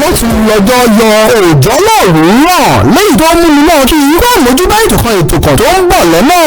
ló ti lọ́jọ́ yọ òòjọ́ lọ́rùn ràn lẹ́yìn tó múni náà kí irú àmójúbá ètò kan tó ń bọ̀ lọ́nà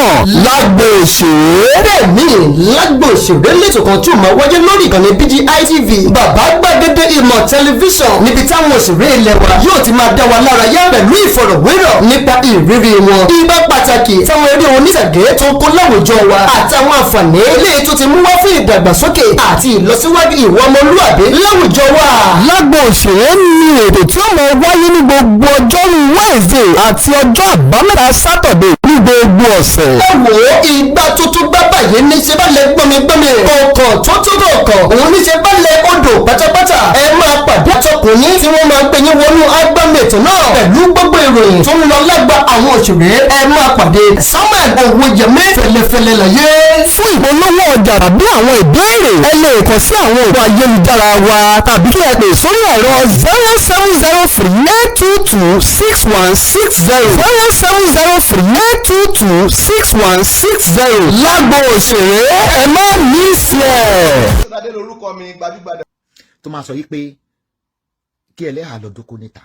lágbo òṣèré. bẹ́ẹ̀ ni lágbo òṣèré lẹ́tọ̀ kan tí ó máa wáyé lórí ìkànnì BGI TV bàbá gbàgede ìmọ̀ tẹlifíṣàn níbi táwọn òṣèré ilẹ̀ wa yóò ti máa dá wa lára yá pẹ̀lú ìfọ̀rọ̀wérọ̀ nípa ìrírí wọn ibà pàtàkì táwọn eré oníṣàgé tó ń kó láwùjọ wa àtàwọn àǹfààní eléyìí tó ti mú wá fún ìdàgbàsókè àti ìlọsíwájú ìwà ọmọlúwàbí láwùjọ wa. lágbo òṣèré ni ètò tí ó máa wáyé ní gbogbo ọjọ́rú Wednesday àti ọjọ́ àbámẹ́ta Saturday ní gbogbo ọ̀sẹ̀. ẹ wò ó ìgbà tuntun bá báyìí níṣẹ́ bá lẹ gbọ́mi ọkọ̀ tó túbọ̀ kọ̀ òun níṣẹ́ bá lẹ odò pátápátá ẹ máa pàdé àtọkùnrin tí wọ́n máa gbé yín wọnú agbámẹ̀tò náà pẹ̀lú gbogbo ìròyìn tó ń lọ lágbà àwọn òṣèré ẹ máa pàdé Samuel Owóyẹmí fẹlẹfẹlẹ láyé. fún ìpolówó ọjà tàbí àwọn ìbéèrè ẹ lè kàn sí àwọn òpó ayélujára wa tàbí kí ẹ pè sórí ẹ̀rọ 0703-822-6160 0703-822-6160 lágbo òṣèré ẹ má ní sí ẹ. Adé lorúkọ mi gbajúgbajà. tó máa sọ yí pé kí ẹlẹ́hà lọ dóko níta.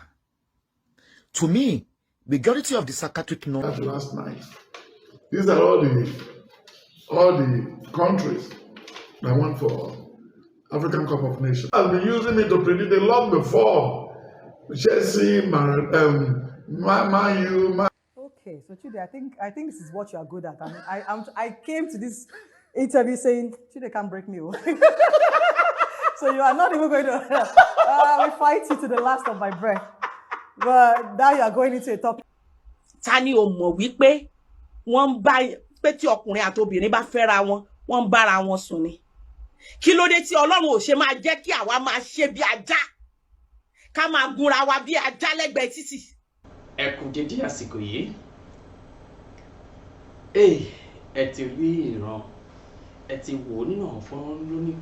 To me, majority of the psychiatric That's last night. These are all the countries that went for African Cup of Nations. I've been using it to predict a lot before. Chelsea, Man U. Okay, so Chide, I think this is what you are good at. I came to this interview saying Chide can't break me. So you are not even going to we fight you to the last of my breath. But now you are going into a topic. Tani o mọ̀ wípé wọ́n bá pé tí ọkùnrin àti obìnrin bá fẹ́ra wọn wọ́n bára wọn sùn ni. Kí ló dé tí Ọlọ́run ò ṣe máa jẹ́ kí àwa máa ṣe bí ajá ká máa gúnra wa bí ajá lẹ́gbẹ̀ẹ́ títì. Ẹ kú dédé àsìkò yìí. Ẹ ti rí ìran ẹ ti wò nínú àwọn fọ́nrán lóní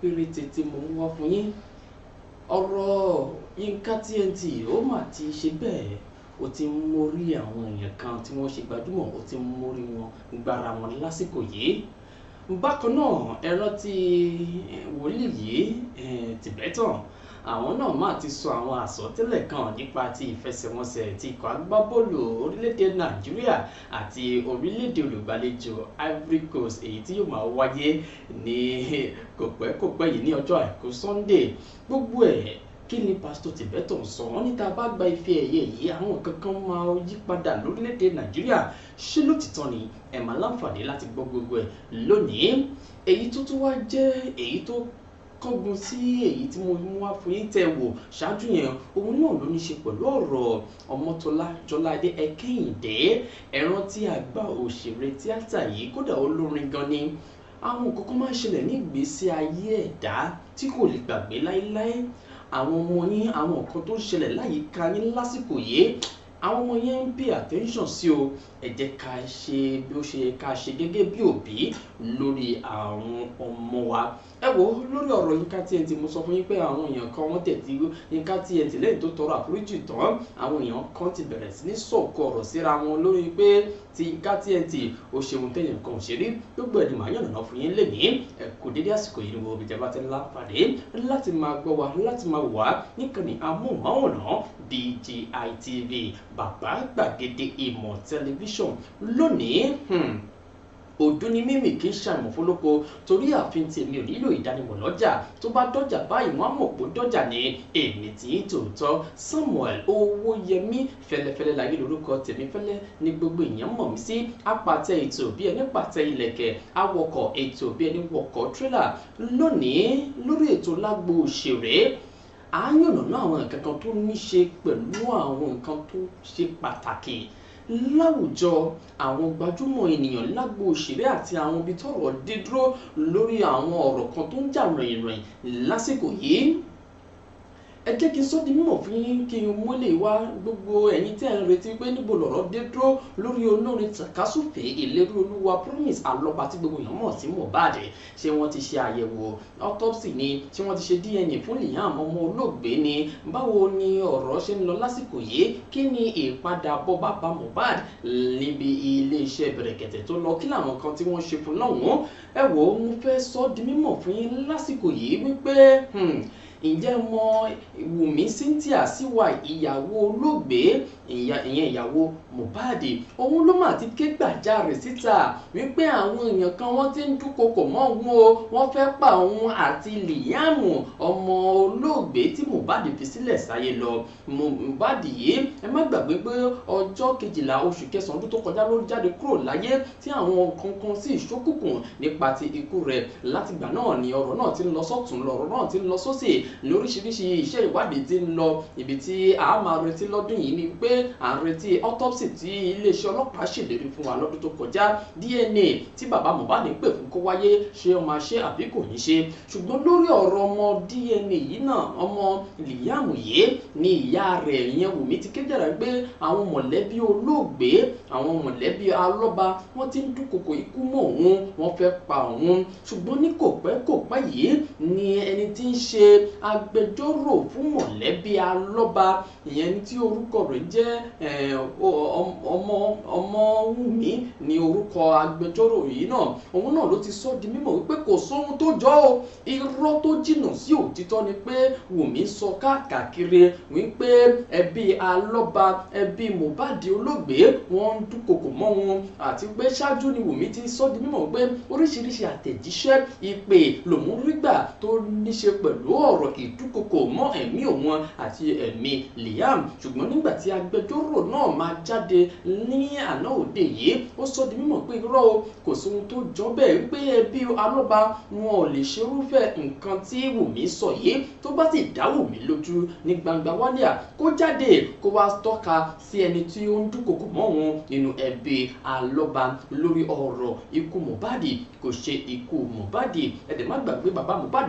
péréte tí mo ń wá fún yín. Ọ̀rọ̀ Yinka TNT ó mà ti ṣe bẹ́ẹ̀ ó ti ń mórí àwọn èèyàn kan tí wọ́n ṣe gbajúmọ̀ ó ti ń mórí wọn gbára wọn lásìkò yìí. Bákan náà ẹ rántí wòlíì yìí Tibetan àwọn náà máa ti sọ àwọn àsọtẹ́lẹ̀ kan nípa ti ìfẹsẹ̀wọnsẹ̀ ti ikọ̀ agbábọ́ọ̀lù orílẹ̀-èdè Nàìjíríà àti orílẹ̀-èdè olùgbàlejò Ivory Coast èyí tí yóò máa wáyé ní kòpẹ́kòpẹ́ yìí ní ọjọ́ àìkú Sunday. Gbogbo ẹ̀ kí ni Pastor Tibetan sọ wọ́n ní tá a bá gba ife ẹ̀yẹ yìí àwọn kankan máa yí padà lórílẹ̀-èdè Nàìjíríà ṣé lótìtọ́ ni ẹ máa láǹfààní láti gbọ́ gbogbo ẹ̀ lónìí. Èyí tó tún wá jẹ́ èyí tó kọ́gun sí èyí tí mo mú wá fún yín tẹ́ wò ṣáájú yẹn òun náà ló ní ṣe pẹ̀lú ọ̀rọ̀ Ọmọ́tọ́lá Jọládé Ẹ̀kẹ́yìndé ẹ̀rán tí àgbà òṣèré tíátà yìí kódà olórin gan ni. Àwọn kókó máa ń ṣẹlẹ̀ ní ìgbésí ayé ẹ̀dá tí kò lè gbàgbé láéláé. Àwọn ọmọ yín àwọn nǹkan tó ń ṣẹlẹ̀ láyìíká yín lásìkò yìí àwọn ọmọ yẹn ń pay attention sí o. Ẹ jẹ́ ká ṣe bí ó ṣe ká ṣe gẹ́gẹ́ bí òbí lórí àwọn ọmọ wa. Ẹ wò lórí ọ̀rọ̀ Yinka TNT mo sọ fún yín pé àwọn èèyàn kan wọ́n tẹ̀tí Yinka TNT lẹ́yìn tó tọrọ àforíjì tán àwọn èèyàn kan ti bẹ̀rẹ̀ sí ní sọ̀kò ọ̀rọ̀ síra wọn lórí pé ti Yinka TNT ó ṣeun tẹ̀yìn kan ò ṣe rí gbogbo ẹni màá yànnà fún yín lénìí. Ẹ kú dédé àsìkò yìí ni wo ìjọba ti láǹfààní láti máa gbọ́ wa láti máa wà níkànnì amóhùnmáwòrán BGI TV bàbá gbàgede ìmọ̀ tẹlifíṣọ̀n lónìí. Ọdún ní mímì kì í ṣàìmọ̀ fólóko torí ààfin tèmi ò nílò ìdánimọ̀ lọ́jà tó bá dọ́jà báyìí wọ́n á mọ̀ pé dọ́jà ní èmi tí ń tòótọ́ Samuel Owóyẹmí fẹ́lẹ́fẹ́lẹ́ láyé lórúkọ tèmi fẹ́lẹ́ ní gbogbo èèyàn mọ̀ mí sí apàtẹ ètò bí ẹni pàtẹ ilẹ̀kẹ̀ awọkọ̀ ètò bí ẹni wọkọ̀ tírélà. Lónìí lórí ètò lágbo òṣèré à ń yànnàná àwọn nǹkan kan tó ní ṣe pẹ̀lú àwọn nǹkan tó ṣe pàtàkì láwùjọ àwọn gbajúmọ̀ ènìyàn lágbo òṣèré àti àwọn ibi tọ́rọ̀ dé dúró lórí àwọn ọ̀rọ̀ kan tó ń jà rìnrìn lásìkò yìí. Ẹ jẹ́ kí n sọ di mímọ̀ fún yín kí n mọ́lẹ̀ wá gbogbo ẹ̀yin tí ẹ̀ ń retí pé níbo lọ̀rọ̀ dé dúró lórí olórin tàkásùfé ìlérí olúwa promise alọ́ba tí gbogbo èèyàn mọ̀ sí Mohbad. Ṣé wọ́n ti ṣe àyẹ̀wò autopsy ni ṣé wọ́n ti ṣe DNA fún Liam ọmọ olóògbé ni báwo ni ọ̀rọ̀ ṣe ń lọ lásìkò yìí kí ni ìpadàbọ̀ bàbá Mohbad níbi iléeṣẹ́ bẹ̀rẹ̀kẹ̀tẹ̀ tó lọ kí làwọn kan tí wọ́n ṣe fún lọ́hùn-ún. Ẹ wò ó mo fẹ́ sọ di mímọ̀ fún yín lásìkò yìí wípé ǹjẹ́ mọ Wùmí Cynthia síwá ìyàwó olóògbé ìyẹn ìyàwó Mohbad òun ló mà ti ké gbàjarè síta wípé àwọn èèyàn kan wọ́n ti ń dúnkokò mọ́ òun o wọ́n fẹ́ pa òun àti Liam ọmọ olóògbé tí Mohbad fi sílẹ̀ sáyé lọ. Mohbad yìí ẹ má gbàgbé pé ọjọ́ 12 oṣù kẹsàn-án ọdún tó kọjá ló jáde kúrò láyé tí àwọn kankan sì ṣókùnkùn nípa ti ikú rẹ̀. Látìgbà náà ni ọ̀rọ̀ náà ti ń lọ sọ́tún lọ́rọ̀ náà ti ń lọ sósì lóríṣiríṣi iṣẹ́ ìwádìí ti ń lọ. Ibi tí a máa retí lọ́dún yìí ni pé à ń retí autopsy tí iléeṣẹ́ ọlọ́pàá ṣèlérí fún wa lọ́dún tó kọjá, DNA tí bàbá Mohbad pè fún kó wáyé ṣé ó máa ṣe àbí kò ní ṣe. Ṣùgbọ́n lórí ọ̀rọ̀ ọmọ DNA yìí náà ọmọ Liam yìí ni ìyá rẹ̀ ìyẹn Wùmí ti kéde rẹ̀ pé àwọn mọ̀lẹ́bí olóògbé àwọn mọ̀lẹ́bí alọ́ba wọ́n ti ń dúnkokò ikú mọ́ òun wọ́n fẹ́ pa òun. Ṣùgbọ́n ní kò pẹ́ yìí ni ẹni tí ń ṣe agbẹjọ́rò fún mọ̀lẹ́bí alọ́ba ìyẹn tí orúkọ rẹ̀ jẹ́ Ọmọwùmí ni orúkọ agbẹjọ́rò yìí náà òun náà ló ti sọ di mímọ̀ wípé kò sóhun tó jọ o irọ́ tó jìnnà sí òtítọ́ ni pé Wùmí sọ káàkiri wípé ẹbí alọ́ba ẹbí Mohbad olóògbé wọ́n ń dúnkokò mọ́ wọn àti pé ṣáájú ni Wùmí ti sọ di mímọ̀ pé oríṣiríṣi àtẹ̀jíṣẹ́ ìpè lòun rí gbà tó níṣe pẹ̀lú ọ̀rọ̀ ìdúnkokò mọ́ ẹ̀mí òun àti ẹ̀mí Liam. Ṣùgbọ́n nígbà tí agbẹjọ́rò náà máa jáde ní àná òde yìí ó sọ di mímọ̀ pé irọ́ o kò sí ohun tó jọ bẹ́ẹ̀ wípé ẹbí alọ́ba wọn ò lè ṣerúfẹ́ nǹkan tí Wùmí sọ yìí tó bá sì dá Wùmí lójú ní gbangba wálíà kó jáde kó wá tọ́ka sí ẹni tí ó ń dúnkokò mọ́ wọn nínú ẹbí alọ́ba lórí ọ̀rọ̀ ikú Mohbad kò ṣe ikú Mohbad. Ẹ̀dẹ̀ má gbàgbé bàbá Mohbad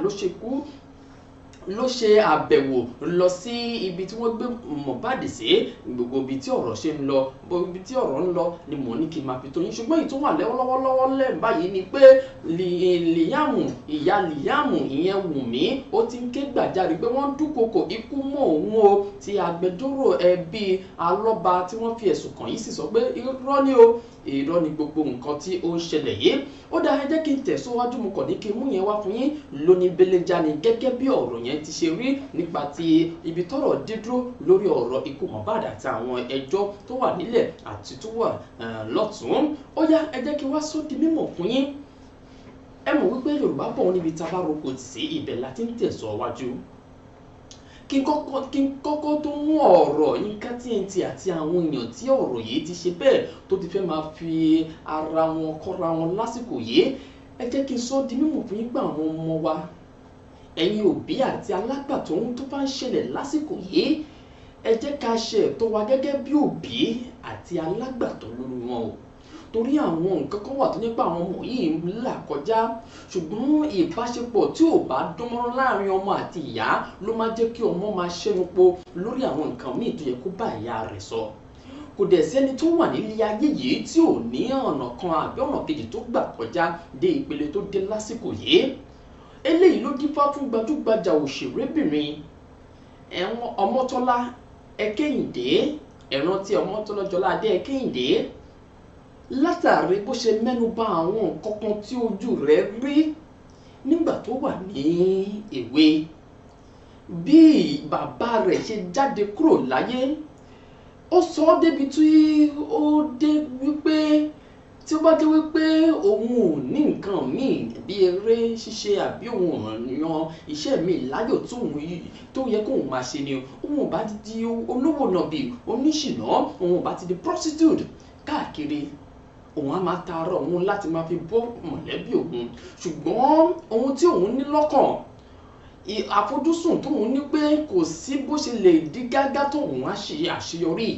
ló ṣe àbẹ̀wò lọ sí ibi tí wọ́n gbé Mohbad sí gbogbo ibi tí ọ̀rọ̀ ṣe ń lọ ibi tí ọ̀rọ̀ ń lọ ni mò ní kí n máa fi tó yín. Ṣùgbọ́n èyí tó wà lọ́wọ́lọ́wọ́ lẹ́ẹ̀ báyìí ni pé Liam ìyá Liam ìyẹn Wùmí ó ti ń ké gbàjarè pé wọ́n dúnkokò ikú mọ́ òun o tí agbẹjọ́rò ẹbí alọ́ba tí wọ́n fi ẹ̀sùn kàn yìí sì sọ pé irọ́ ni o irọ́ ni gbogbo nǹkan tí ó ń ṣẹlẹ̀ yìí. Ó dáa ẹ jẹ́ kí n tẹ̀síwájú mo kàn ní kí n mú yẹn wá fún yín lóní belenja ni gẹ́gẹ́ bí ọ̀rọ̀ yẹn ti ṣe rí nípa ti ibi tọ́rọ̀ dídúró lórí ọ̀rọ̀ ikú Mohbad àti àwọn ẹjọ́ tó wà nílẹ̀ àti tó wà lọ́tún. Ó yá ẹ jẹ́ kí n wá sọ di mímọ̀ fún yín. Ẹ mọ̀ wípé Yorùbá bọ̀ níbi tá a bá roko tì sí ibẹ̀ la ti ń tẹ̀síwájú. Kí n kọ́kọ́ tó mú ọ̀rọ̀ Yinka TNT àti àwọn èèyàn tí ọ̀rọ̀ yìí ti ṣe bẹ́ẹ̀ tó ti fẹ́ máa fi ara wọn kọ́ra wọn lásìkò yìí ẹ jẹ́ kí n sọ di mímọ̀ fún yín pé àwọn ọmọ wa ẹ̀yin òbí àti alágbàtọ́ tó bá ń ṣẹlẹ̀ lásìkò yìí ẹ jẹ́ ká ṣe ẹ̀tọ́ wa gẹ́gẹ́ bí òbí àti alágbàtọ́ lórí wọn o. Torí àwọn nǹkan kan wà tó nípa àwọn ọmọ yìí ń là kọjá ṣùgbọ́n ìbáṣepọ̀ tí ò bá dánmọ́rán láàrin ọmọ àti ìyá ló máa jẹ́ kí ọmọ máa ṣẹ́nu po lórí àwọn nǹkan míì tó yẹ kó bá ìyá rẹ̀ sọ. Kò dẹ̀ sẹ́ni tó wà nílé ayé yìí tí ò ní ọ̀nà kan àbí ọ̀nà kejì tó gbà kọjá dé ìpele tó dé lásìkò yìí. Eléyìí ló dífá fún gbajúgbajà òṣèrébìnrin Ọmọ́tọ́lá Ẹkẹ́yìndé ẹ̀rántí Ọmọ́tọ́lá Jọládé Ẹkẹ́yìndé látàrí bó ṣe mẹ́nuba àwọn nǹkan kan tí ojú rẹ̀ rí nígbà tó wà ní èwe bí bàbá rẹ̀ ṣe jáde kúrò láyé. Ó sọ ọ́ débi tí ó dé wípé tí ó bá jẹ́ wípé òun ò ní nǹkan míì bí eré ṣíṣe àbí òun ò yan iṣẹ́ míì láyò tó yẹ kóun máa ṣe ni òun ò bá ti di olówó nàbì oníṣìná òun ò bá ti di prostitute káàkiri òun á máa taara òun láti máa fi bọ́ mọ̀lẹ́bí òun. Ṣùgbọ́n ohun tí òun ní lọ́kàn àfojúsùn tóun ní pé kò sí bó ṣe lè di gágá tóun á ṣe àṣeyọrí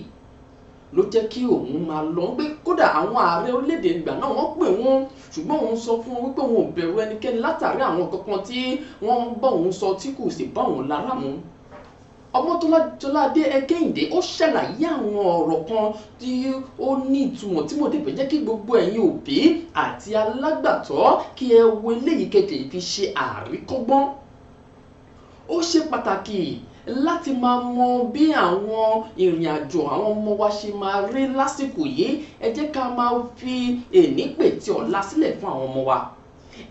ló jẹ́ kí òun máa lọ pé kódà àwọn ààrẹ orílẹ̀-èdè ìgbà náà wọ́n pè wọ́n ṣùgbọ́n òun sọ fún wọn wípé òun ò bẹ̀rù ẹnikẹ́ni látàrí àwọn kankan tí wọ́n bá òun sọ tí kò sì bá òun lára mu. Ọmọ́tọ́ládé Ẹkẹ́yìndé ó ṣàlàyé àwọn ọ̀rọ̀ kan tí ó ní ìtumọ̀ tí mo dé fẹ́ jẹ́ kí gbogbo ẹ̀yin òbí àti alágbàtọ́ kí ẹ wo eléyìí kẹ̀kẹ́ fi ṣe àríkọ́gbọ́n. Ó ṣe pàtàkì láti máa mọ bí àwọn ìrìn àjò àwọn ọmọ wa ṣe máa rí lásìkò yìí. Ẹ jẹ́ ká máa fi èní pè tí ọ̀la sílẹ̀ fún àwọn ọmọ wa.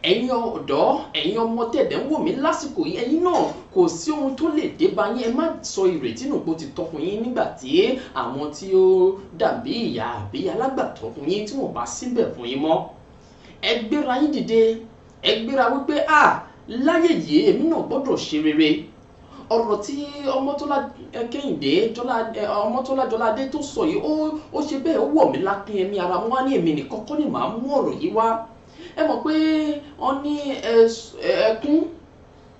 ẹ̀yin ọ̀dọ́ ẹ̀yin ọmọ tẹ̀dẹ̀ ń wò mí lásìkò yìí ẹ̀yin náà kò sí ohun tó lè dé bá yín ẹ má sọ ìrètí nù pé ó ti tọ́ fún yín nígbà tí àwọn tí ó dàbí ìyá àbí alágbàtọ́ fún yín tí wọ́n bá síbẹ̀ fún yín mọ́ ẹ gbéra yín dìde ẹ gbéra wípé láyé yìí èmi náà gbọ́dọ̀ ṣe rere ọ̀rọ̀ tí Ọmọ́tọ́lá Kẹ́hìndé Ọmọ́tọ́lá Jọládé tó sọ yìí ó ṣe bẹ́ẹ̀ ó wọ̀ mí lápín ẹ̀mí ara wọn wá ní èmi nìkan kọ́ ni màá mú ọ̀rọ̀ yìí wá ẹ mọ̀ pé wọ́n ní ẹkún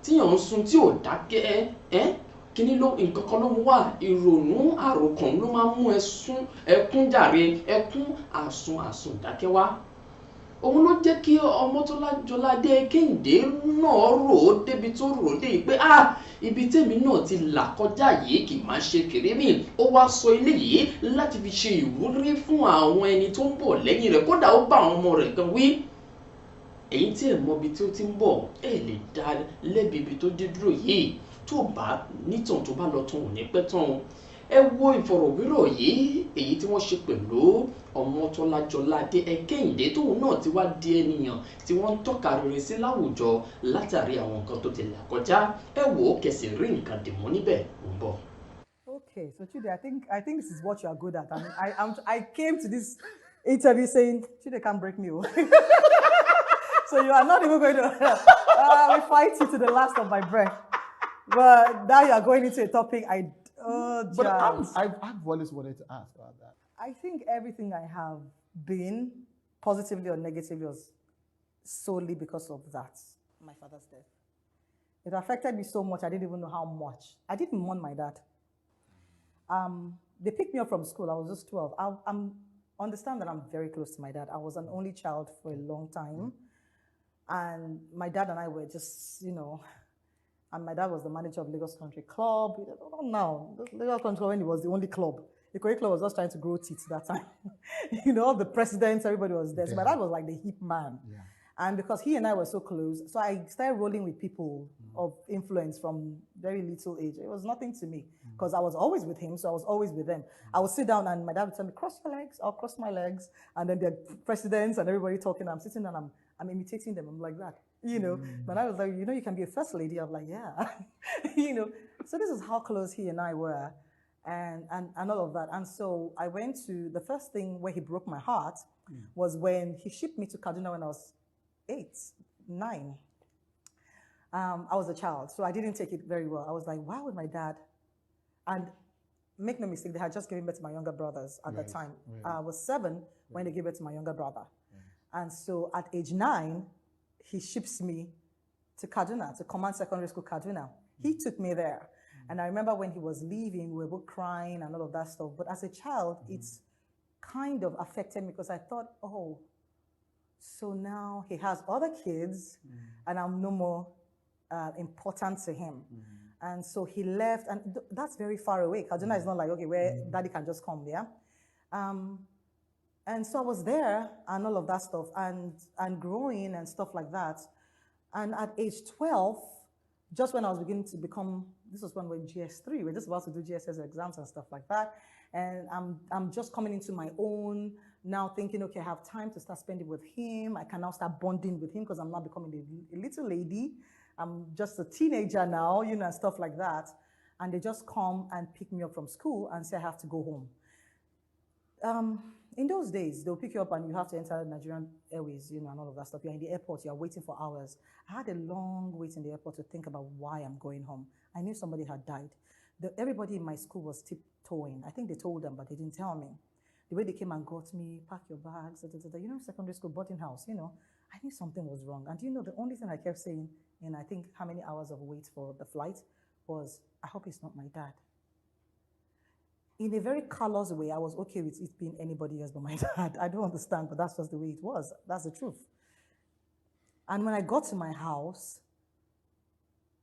tíyàn ń sun tí ò dákẹ́ kíní ló nǹkan kan ló mú wá ìrònú àròkàn ló máa ń mú ẹkún jàre ẹkún àsun dákẹ́ wá òun ló jẹ́ kí Ọmọ́tọ́lá Jọládé Kẹ́hìndé náà rò ó débi tó rò ó dé yìí pé ibi tèmi náà ti là kọjá yìí kì í máa ṣe kèrémì ó wá sọ eléyìí láti fi ṣe ìwúrí fún àwọn ẹni tó ń bọ̀ lẹ́yìn rẹ̀ kódà ó bá àwọn ọmọ rẹ̀ gan wí èyí tí ẹ̀ mọ ibi tí ó ti ń bọ̀ ẹ̀ lè dá lẹ́bi ibi tó dé dúró yìí tó bá nítàn tó bá lọ tán ò ní pẹ́ tán ẹ wo ìfọ̀rọ̀wérọ̀ yìí èyí tí wọ́n ṣe pẹ̀lú Ọmọ́tọ́lá Jọládé Kẹ́hìndé tóun náà ti wá di ènìyàn tí wọ́n ń tọ́ka rere sí láwùjọ látàrí àwọn nǹkan tó ti là kọjá ẹ wò ó kẹsì rí nǹkan dìmú níbẹ̀ ń bọ̀. Okay, so Chide, I think this is what you are good at. I mean, I came to this interview saying Chide can't break me. So you are not even going to we fight you to the last of my breath. But now you are going into a topic But I've always wanted to ask about that. I think everything I have been, positively or negatively, was solely because of that, my father's death. It affected me so much, I didn't even know how much. I didn't mourn my dad. They picked me up from school, I was just 12. I understand that I'm very close to my dad. I was an only child for a long time. And my dad and I were just, and my dad was the manager of Lagos Country Club. Now, Lagos Country Club, when it was the only club. The Korea Club was just trying to grow teeth that time. All the presidents, everybody was there. So my dad was like the hip man. Yeah. And because he and I were so close, so I started rolling with people of influence from very little age. It was nothing to me because I was always with him, so I was always with them. I would sit down and my dad would tell me, cross your legs, I'll cross my legs. And then the presidents and everybody talking, I'm sitting and I'm imitating them. I'm like that, But I was like, you can be a first lady. I'm like, yeah, So this is how close he and I were. And all of that. And so I went to, the first thing where he broke my heart was when he shipped me to Kaduna when I was 8, 9. I was a child, so I didn't take it very well. I was like, why would my dad? And make no mistake, they had just given birth to my younger brothers at that time. I was 7 when they gave birth to my younger brother. And so at age 9, he ships me to Kaduna, to Command Secondary School, Kaduna. He took me there. And I remember when he was leaving, we were both crying and all of that stuff. But as a child, it's kind of affected me because I thought, oh, so now he has other kids and I'm no more important to him. And so he left, and that's very far away. Kaduna is not like, okay, where daddy can just come there. And so I was there and all of that stuff and growing and stuff like that. And at age 12, just when I was beginning to become, this was when we were GS3, we're just about to do GSS exams and stuff like that. And I'm just coming into my own, now thinking, okay, I have time to start spending with him. I can now start bonding with him because I'm not becoming a little lady. I'm just a teenager now, and stuff like that. And they just come and pick me up from school and say I have to go home. In those days, they'll pick you up and you have to enter Nigerian Airways, and all of that stuff. You're in the airport, you're waiting for hours. I had a long wait in the airport to think about why I'm going home. I knew somebody had died. Everybody in my school was tiptoeing. I think they told them, but they didn't tell me. The way they came and got me, pack your bags, secondary school boarding house, I knew something was wrong. And the only thing I kept saying, in I think how many hours of wait for the flight, was, I hope it's not my dad. In a very callous way, I was okay with it being anybody else but my dad. I don't understand, but that's just the way it was. That's the truth. And when I got to my house,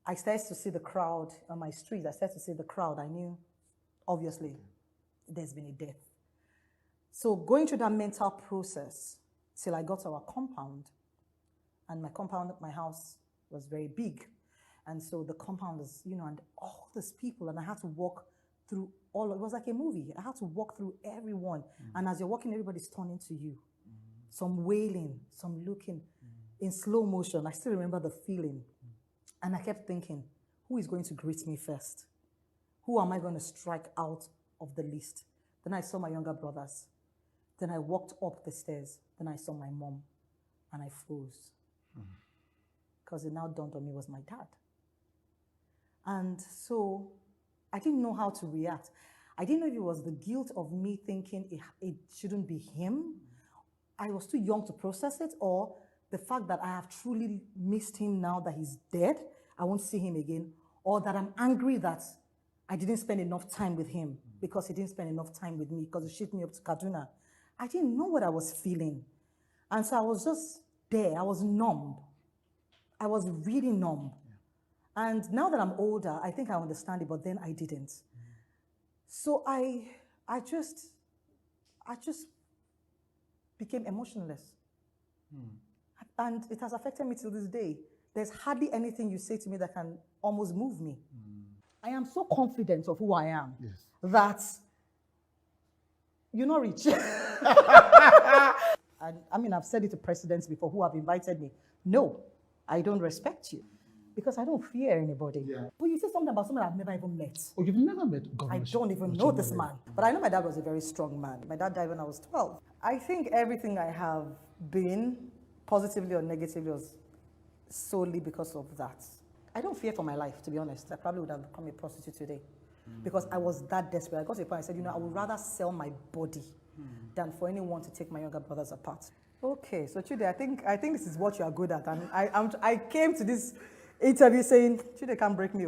I started to see the crowd on my street. I started to see the crowd. I knew, obviously, there's been a death. So going through that mental process till I got to our compound, and my house was very big. And so the compound is, and all these people, and I had to walk through it was like a movie. I had to walk through everyone. And as you're walking, everybody's turning to you. Some wailing, some looking. in slow motion. I still remember the feeling. And I kept thinking, who is going to greet me first? Who am I going to strike out of the list? Then I saw my younger brothers. Then I walked up the stairs. Then I saw my mom. And I froze. Because it now dawned on me it was my dad. And so I didn't know how to react. I didn't know if it was the guilt of me thinking it shouldn't be him. I was too young to process it, or the fact that I have truly missed him now that he's dead. I won't see him again. Or that I'm angry that I didn't spend enough time with him because he didn't spend enough time with me because he shipped me up to Kaduna. I didn't know what I was feeling. And so I was just there. I was numb. I was really numb. And now that I'm older, I think I understand it, but then I didn't. So I just became emotionless. And it has affected me till this day. There's hardly anything you say to me that can almost move me. I am so confident of who I am that you're not rich. And I mean, I've said it to presidents before who have invited me. No, I don't respect you because I don't fear anybody. But you say something about someone I've never even met. Oh, you've never met I don't even know this man. But I know my dad was a very strong man. My dad died when I was 12. I think everything I have been, positively or negatively, was solely because of that. I don't fear for my life, to be honest. I probably would have become a prostitute today because I was that desperate. I got to a point I said, I would rather sell my body than for anyone to take my younger brothers apart. Okay, so Chude, I think this is what you are good at. And I came to this interview saying, Chude can't break me.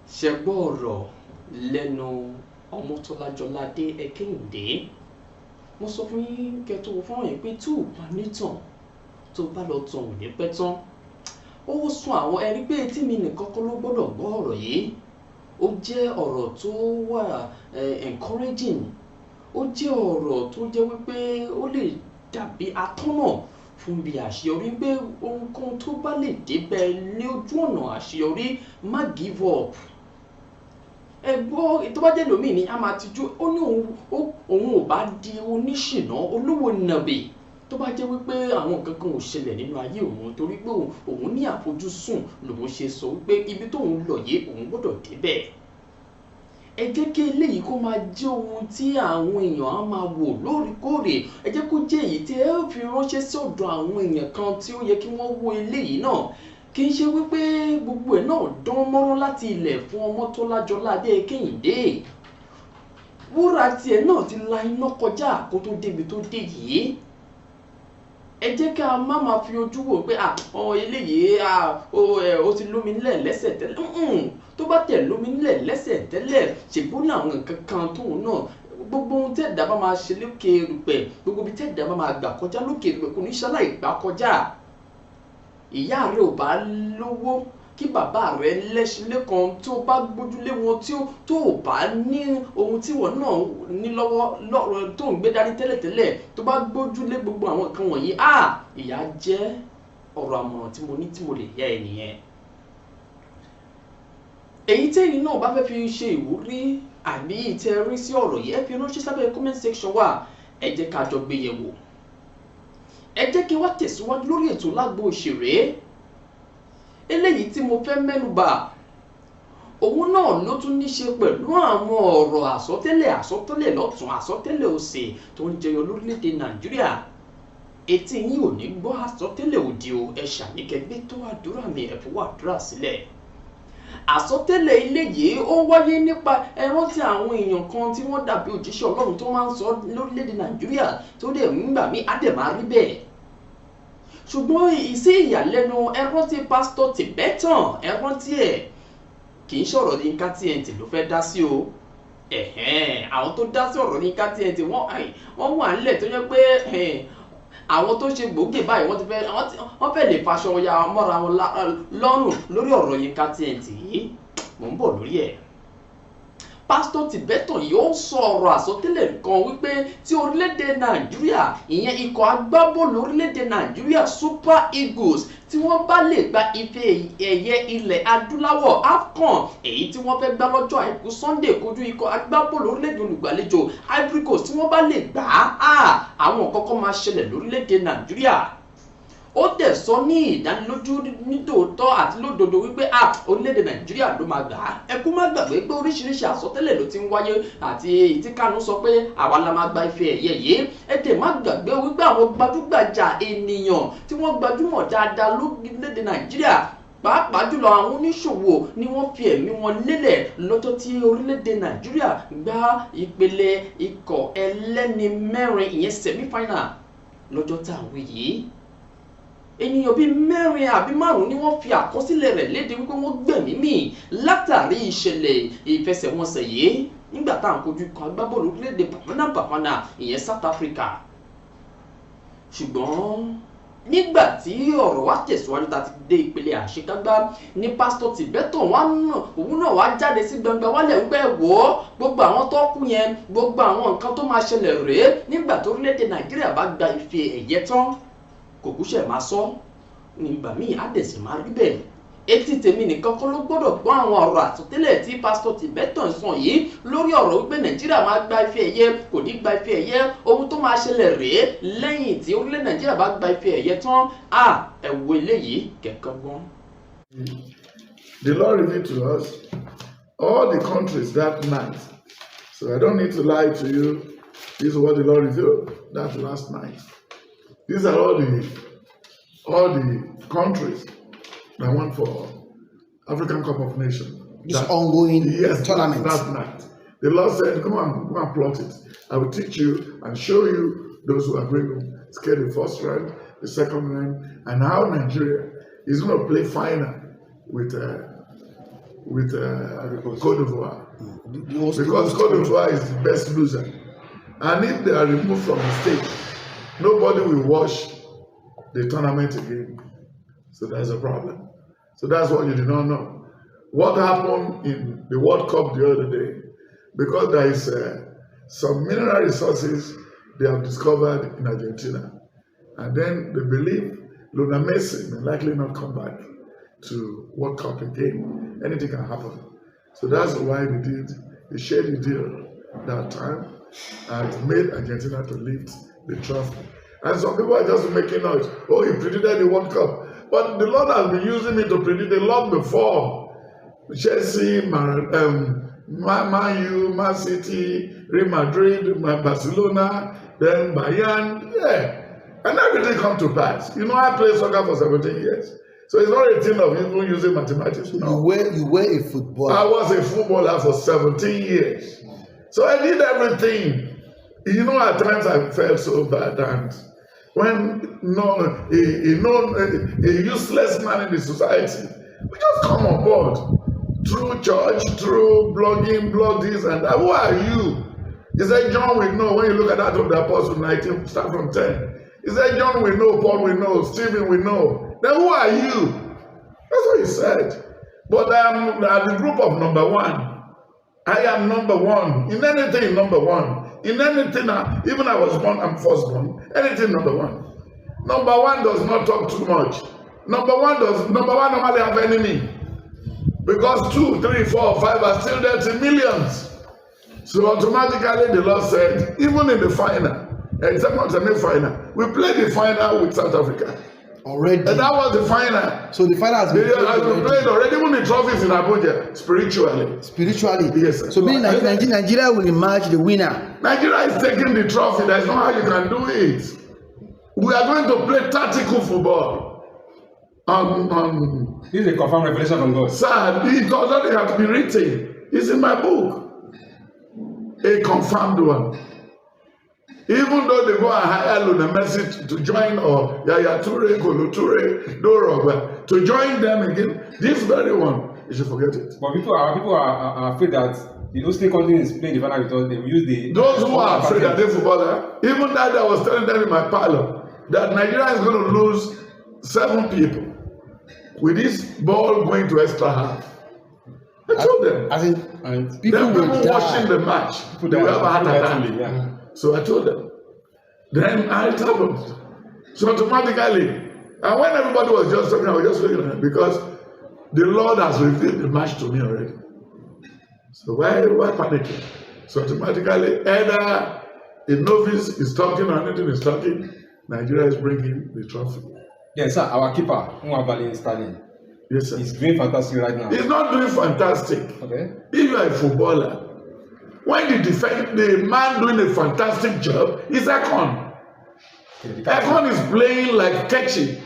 Ṣẹ̀gbọ́n lẹ́nu Ọmọ́tọ́lájọládé Ẹ̀kẹ́yìndé. Mo sọ fún yín kẹ́ tó fún yín pé tó bá nítàn tó bá lọ tàn ò ní pẹ́ tán. Ó sún àwọn ẹni pé etí mi nìkan kọ́ ló gbọ́dọ̀ gbọ́ ọ̀rọ̀ yìí. Ó jẹ́ ọ̀rọ̀ tó wà encouraging. Ó jẹ́ ọ̀rọ̀ tó jẹ́ wípé ó lè dàbí atọ́nà fún bí àṣeyọrí pé ohunkóhun tó bá lè débẹ̀ ní ojú ọ̀nà àṣeyọrí má give up. Ẹgbọ́ tó bá jẹ́ lómi ni a máa tijú ó ní òun ò bá di oníṣìná olówó nàbì tó bá jẹ́ wípé àwọn nǹkan kan ò ṣẹlẹ̀ nínú ayé òun torí pé òun ní àfojúsùn lòun ṣe sọ wípé ibi tóun lọ yé òun gbọ́dọ̀ débẹ̀. Ẹ jẹ́ kí eléyìí kó máa jẹ́ ohun tí àwọn èèyàn á máa wò lóòrèkóòrè. Ẹ jẹ́ kó jẹ́ èyí tí ẹ fi ránṣẹ́ sí ọ̀dọ̀ àwọn èèyàn kan tí ó yẹ kí wọ́n wo eléyìí náà. Kì í ṣe wípé gbogbo ẹ̀ náà dán mọ́rán láti ilẹ̀ fún Ọmọ́tọ́lájọládé Ẹ̀kẹ́yìndé. Wúrà tiẹ̀ náà ti la iná kọjá kó tó débi tó dé yìí. Ẹ jẹ́ ká má máa fi ojú wò pé eléyìí ó ti lómi nílẹ̀ lẹ́sẹ̀ tẹ́lẹ̀. Tó bá tẹ̀ lómi nílẹ̀ lẹ́sẹ̀ tẹ́lẹ̀ ṣègbó ní àwọn nǹkan kan tóun náà gbogbo ohun tẹ́ẹ̀dá bá máa ṣe lókè erùpẹ̀ gbogbo ibi tẹ́ẹ̀dá bá máa gbà kọjá lókè erùpẹ̀ kò ní ṣaláì gbà kọjá. Ìyá rẹ̀ ò bá lówó kí bàbá rẹ̀ lẹ́sílẹ̀ kan tó bá gbójúlé wọn tó ò bá ní ohun tí wọ́n náà ní lọ́wọ́ tó ń gbé dání tẹ́lẹ̀tẹ́lẹ̀ tó bá gbójúlé gbogbo àwọn nǹkan wọ̀nyí ìyá jẹ́ ọ̀rọ̀ àmọ̀ràn tí mo ní tí mo lè yá ẹ nìyẹn. Èyí tẹ́yìn náà bá fẹ́ fi ṣe ìwúrí àbí ìtẹ̀rí sí ọ̀rọ̀ yìí ẹ fi ránṣẹ́ sábẹ́ comment section wa ẹ jẹ́ ká jọ gbé yẹ̀wò. Ẹ jẹ́ kí wá tẹ̀síwájú lórí ètò lágbo òṣèré. Eléyìí tí mo fẹ́ mẹ́nubà òun náà ló tún ní ṣe pẹ̀lú àwọn ọ̀rọ̀ àsọtẹ́lẹ̀ lọ́tún àsọtẹ́lẹ̀ òsì tó ń jẹyọ lórílẹ̀‐èdè Nàìjíríà. Etí yín ò ní gbọ́ àsọtẹ́lẹ̀ òdì o ẹ ṣàníkẹ́gbẹ́ tó àdúrà mi ẹ fọwọ́ àdúrà sílẹ̀. Àsọtẹ́lẹ̀ ilé yìí ó wáyé nípa ẹrántí àwọn èèyàn kan tí wọ́n dàbí òjíṣẹ́ Ọlọ́run tó máa ń sọ lórílẹ̀‐èdè Nàìjíríà tó dẹ̀ nígbà míì á dẹ̀ máa rí bẹ́ẹ̀. Ṣùgbọ́n ìsí ìyàlẹ́nu ẹrántí pásítọ̀ Tibetan ẹrántí ẹ̀ kì í ṣọ̀rọ̀ Yinka TNT ló fẹ́ dá sí o. Àwọn tó dá sí ọ̀rọ̀ Yinka TNT wọ́n wà nílẹ̀ tó yẹ pé àwọn tó ṣe gbòógì báyìí wọ́n fẹ́ lè faṣọ ya mọ́ra wọn lọ́rùn lórí ọ̀rọ̀ Yinka TNT yìí mò ń bọ̀ lórí ẹ̀. Pásítọ̀ Tibetan yóò sọ ọ̀rọ̀ àsọtẹ́lẹ̀ kan wípé tí orílẹ̀-èdè Nàìjíríà ìyẹn ikọ̀ agbábọ́ọ̀lù orílẹ̀-èdè Nàìjíríà Super Eagles tí wọ́n bá lè gba ife ẹ̀yẹ ilẹ̀ adúláwọ̀ AFCON èyí tí wọ́n fẹ́ gbá lọ́jọ́ àìkú Sunday kojú ikọ̀ agbábọ́ọ̀lù orílẹ̀-èdè olùgbàlejò Ivory Coast tí wọ́n bá lè gbà àwọn kọ́kọ́ máa ṣẹlẹ̀ lórílẹ̀-èdè Nàìjíríà. ó dẹ̀ sọ ní ìdánilójú nítòótọ́ àti lódodo wípé orílẹ̀-èdè Nàìjíríà ló máa gbà á. Ẹ kú má gbàgbé pé oríṣiríṣi àsọtẹ́lẹ̀ ló ti ń wáyé àti tí Kánú sọ pé àwa la máa gba ife ẹ̀yẹ yìí. Ẹ dẹ̀ má gbàgbé wípé àwọn gbajúgbajà ènìyàn tí wọ́n gbajúmọ̀ dáadáa lórílẹ̀-èdè Nàìjíríà pàápàá jùlọ àwọn oníṣòwò ni wọ́n fi ẹ̀mí wọn lélẹ̀ lọ́jọ́ tí orílẹ̀-èdè Nàìjíríà gba ìpele ikọ̀ ẹlẹ́ni mẹ́rin ìyẹn semi-final lọ́jọ́ tá à ń wí yìí. Ènìyàn bíi mẹ́rin àbí márùn-ún ni wọ́n fi àkọsílẹ̀ rẹ̀ léde wípé wọ́n gbẹ̀mí mì látàrí ìṣẹ̀lẹ̀ ìfẹsẹ̀wọnsẹ̀ yìí nígbà tá à ń kojú ikọ̀ agbábọ́ọ̀lù orílẹ̀-èdè Bafana ìyẹn South Africa. Ṣùgbọ́n nígbà tí ọ̀rọ̀ wa tẹ̀síwájú tá a ti dé ìpele àṣekágbá ní pásítọ̀ Tibetan òun náà wá jáde sí gbangba wálẹ̀ wípé wò ó gbogbo àwọn tó kú yẹn gbogbo àwọn nǹkan tó máa ṣẹlẹ̀ rèé nígbà tó orílẹ̀-èdè Nàìjíríà bá gba ife ẹ̀yẹ tán kò kúṣẹ̀ máa sọ nígbà míì á dẹ̀ sì máa rí bẹ́ẹ̀. Etí tèmi nìkan kọ́ ló gbọ́dọ̀ gbọ́ àwọn ọ̀rọ̀ àsọtẹ́lẹ̀ tí pásítọ̀ Tibetan sọ yìí lórí ọ̀rọ̀ wípé Nàìjíríà máa gba ife ẹ̀yẹ kò ní gba ife ẹ̀yẹ ohun tó máa ṣẹlẹ̀ rèé lẹ́yìn tí orílẹ̀ Nàìjíríà bá gba ife ẹ̀yẹ tán ẹ wo eléyìí kẹ̀kẹ́ gbọ́n. The Lord revealed to us all the countries that night. So I don't need to lie to you. This is what the Lord revealed that last night. These are all the countries that went for African Cup of Nations. This ongoing tournament. That night. The Lord said, go and plot it. I will teach you and show you those who are going to skate the first round, the second round, and how Nigeria is going to play final with Côte d'Ivoire. Because Côte d'Ivoire is the best loser. And if they are removed from the stage, nobody will watch the tournament again. So there's a problem. So that's what you did not know. What happened in the World Cup the other day, because there is some mineral resources they have discovered in Argentina. And then they believe Lionel Messi may likely not come back to World Cup again. Anything can happen. So that's why they shared the deal that time and made Argentina to lift the trophy. And some people are just making noise. Oh, he predicted the World Cup. But the Lord has been using me to predict a lot before. Chelsea, Man U, Man City, Real Madrid, Barcelona, then Bayern, and everything come to pass. You know, I played soccer for 17 years. So it's not a thing of even using mathematics. No. You were a footballer. I was a footballer for 17 years. So I did everything. You know, at times I felt so bad. And when a useless man in the society, we just come on board through church, through blogging, blog this and that. Who are you? He said, John will know. When you look at that of the Apostle 19, start from 10. He said, John will know, Paul will know, Stephen will know. Then who are you? That's what he said. But I am the group of number one. I am number one. In anything, number one. In anything, even I was born, I'm first born. Anything, number one. Number one does not talk too much. Number one normally have enemy. Because 2, 3, 4, 5 are still there to millions. So automatically the Lord said, even in the final, except not the final, we played the final with South Africa. Already. And that was the final. So the final has been played already. Even the trophies in Abuja, spiritually. Spiritually? Yes. Sir. So meaning Nigeria will emerge the winner. Nigeria is taking the trophy. There's no how you can do it. We are going to play tactical football. This is a confirmed revelation from God. Sir, it doesn't have to be written. It's in my book. A confirmed one. Even though they go and hire Luna Messi to join or Yaya Toure, Kolo Toure, Dorogba, to join them again, this very one, you should forget it. But people are afraid that the hosting country is playing the final with us. They will use those who are afraid that they footballer, even that I was telling them in my parlor, that Nigeria is going to lose 7 people with this ball going to extra half. I told them. People watching the match, they will have a heart attack. So I told them. Then I told them. So automatically, and when everybody was just talking, I was just looking at it because the Lord has revealed the match to me already. So why panicking? So automatically, either a novice is talking or anything is talking, Nigeria is bringing the trophy. Yes, sir. Our keeper, Mewaolaka Sterling, Yes, sir. is doing fantastic right now. He's not doing fantastic. Okay. If you are a footballer, when the man doing a fantastic job is Akon. Akon is playing like Kechi.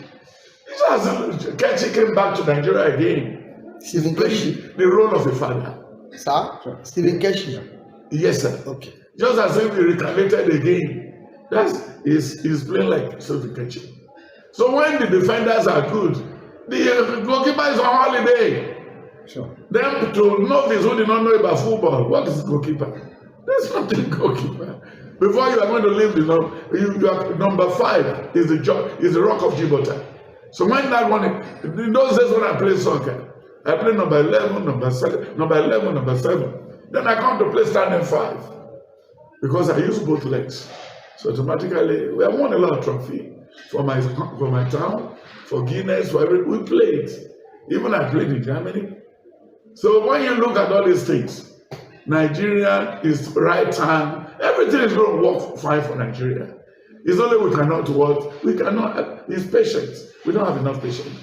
Kechi came back to Nigeria again. Stephen Keshi. The role of a father. Sir? Sure. Stephen Keshi. Yes, sir. Okay. Just as if he recalibrated again. He's playing like Stephen Keshi. So when the defenders are good, the goalkeeper is on holiday. Sure. Then to novice who did not know about football, what is goalkeeper? There's nothing goalkeeper. Before you are going to leave, you are number 5 is the rock of Gibraltar. So when that one, in those days when I play soccer, I play number 11, number 7, number 7. Then I come to play standing 5 because I use both legs. So automatically, we have won a lot of trophy for my town, for Guinness, for everything. We played. Even I played in Germany. So when you look at all these things, Nigeria is right hand. Everything is going to work fine for Nigeria. It's only we cannot work. We cannot. It's patience. We don't have enough patience.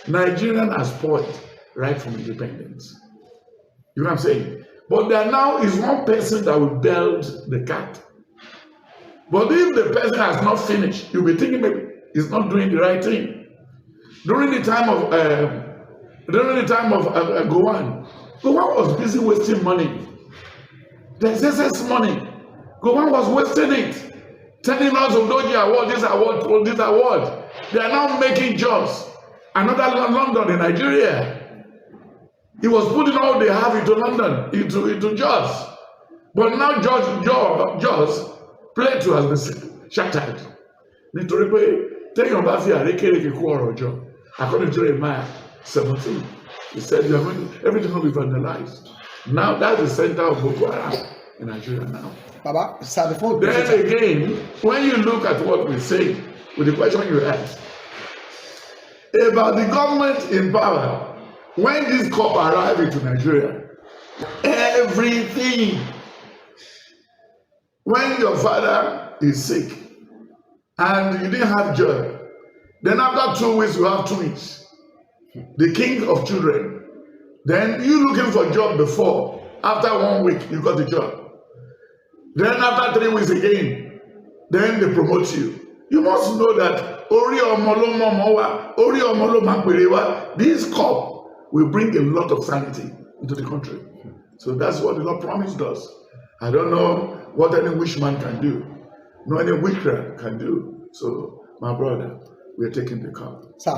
Nigerian are spoiled right from independence. You know what I'm saying? But there now is one person that will build the cat. But if the person has not finished, you'll be thinking maybe he's not doing the right thing. During the time of Gowan was busy wasting money. There's excess money. Gowan was wasting it. Telling us of Doji award, this award, this award. They are now making jobs. Another London in Nigeria. He was putting all they have into London, into jobs. But now jobs Plato has been shattered. Nítorí pé téèyàn bá fi àrékérekè kó ọ̀rọ̀ jọ, according to Jeremiah 17, he said everything will be vandalized. Now that's the center of Boko Haram in Nigeria now. Baba, sir, before then again, when you look at what we say with the question you asked about the government in power, when this cop arrived into Nigeria, everything. When your father is sick and you didn't have job, then after 2 weeks you have twins, the king of children. Then you looking for a job before, after 1 week you got a job. Then after 3 weeks again, then they promote you. You must know that this cop will bring a lot of sanity into the country. So that's what the Lord promised us. I don't know what any wish man can do, no any witchcraft can do. So, my brother, we are taking the cup. Sir,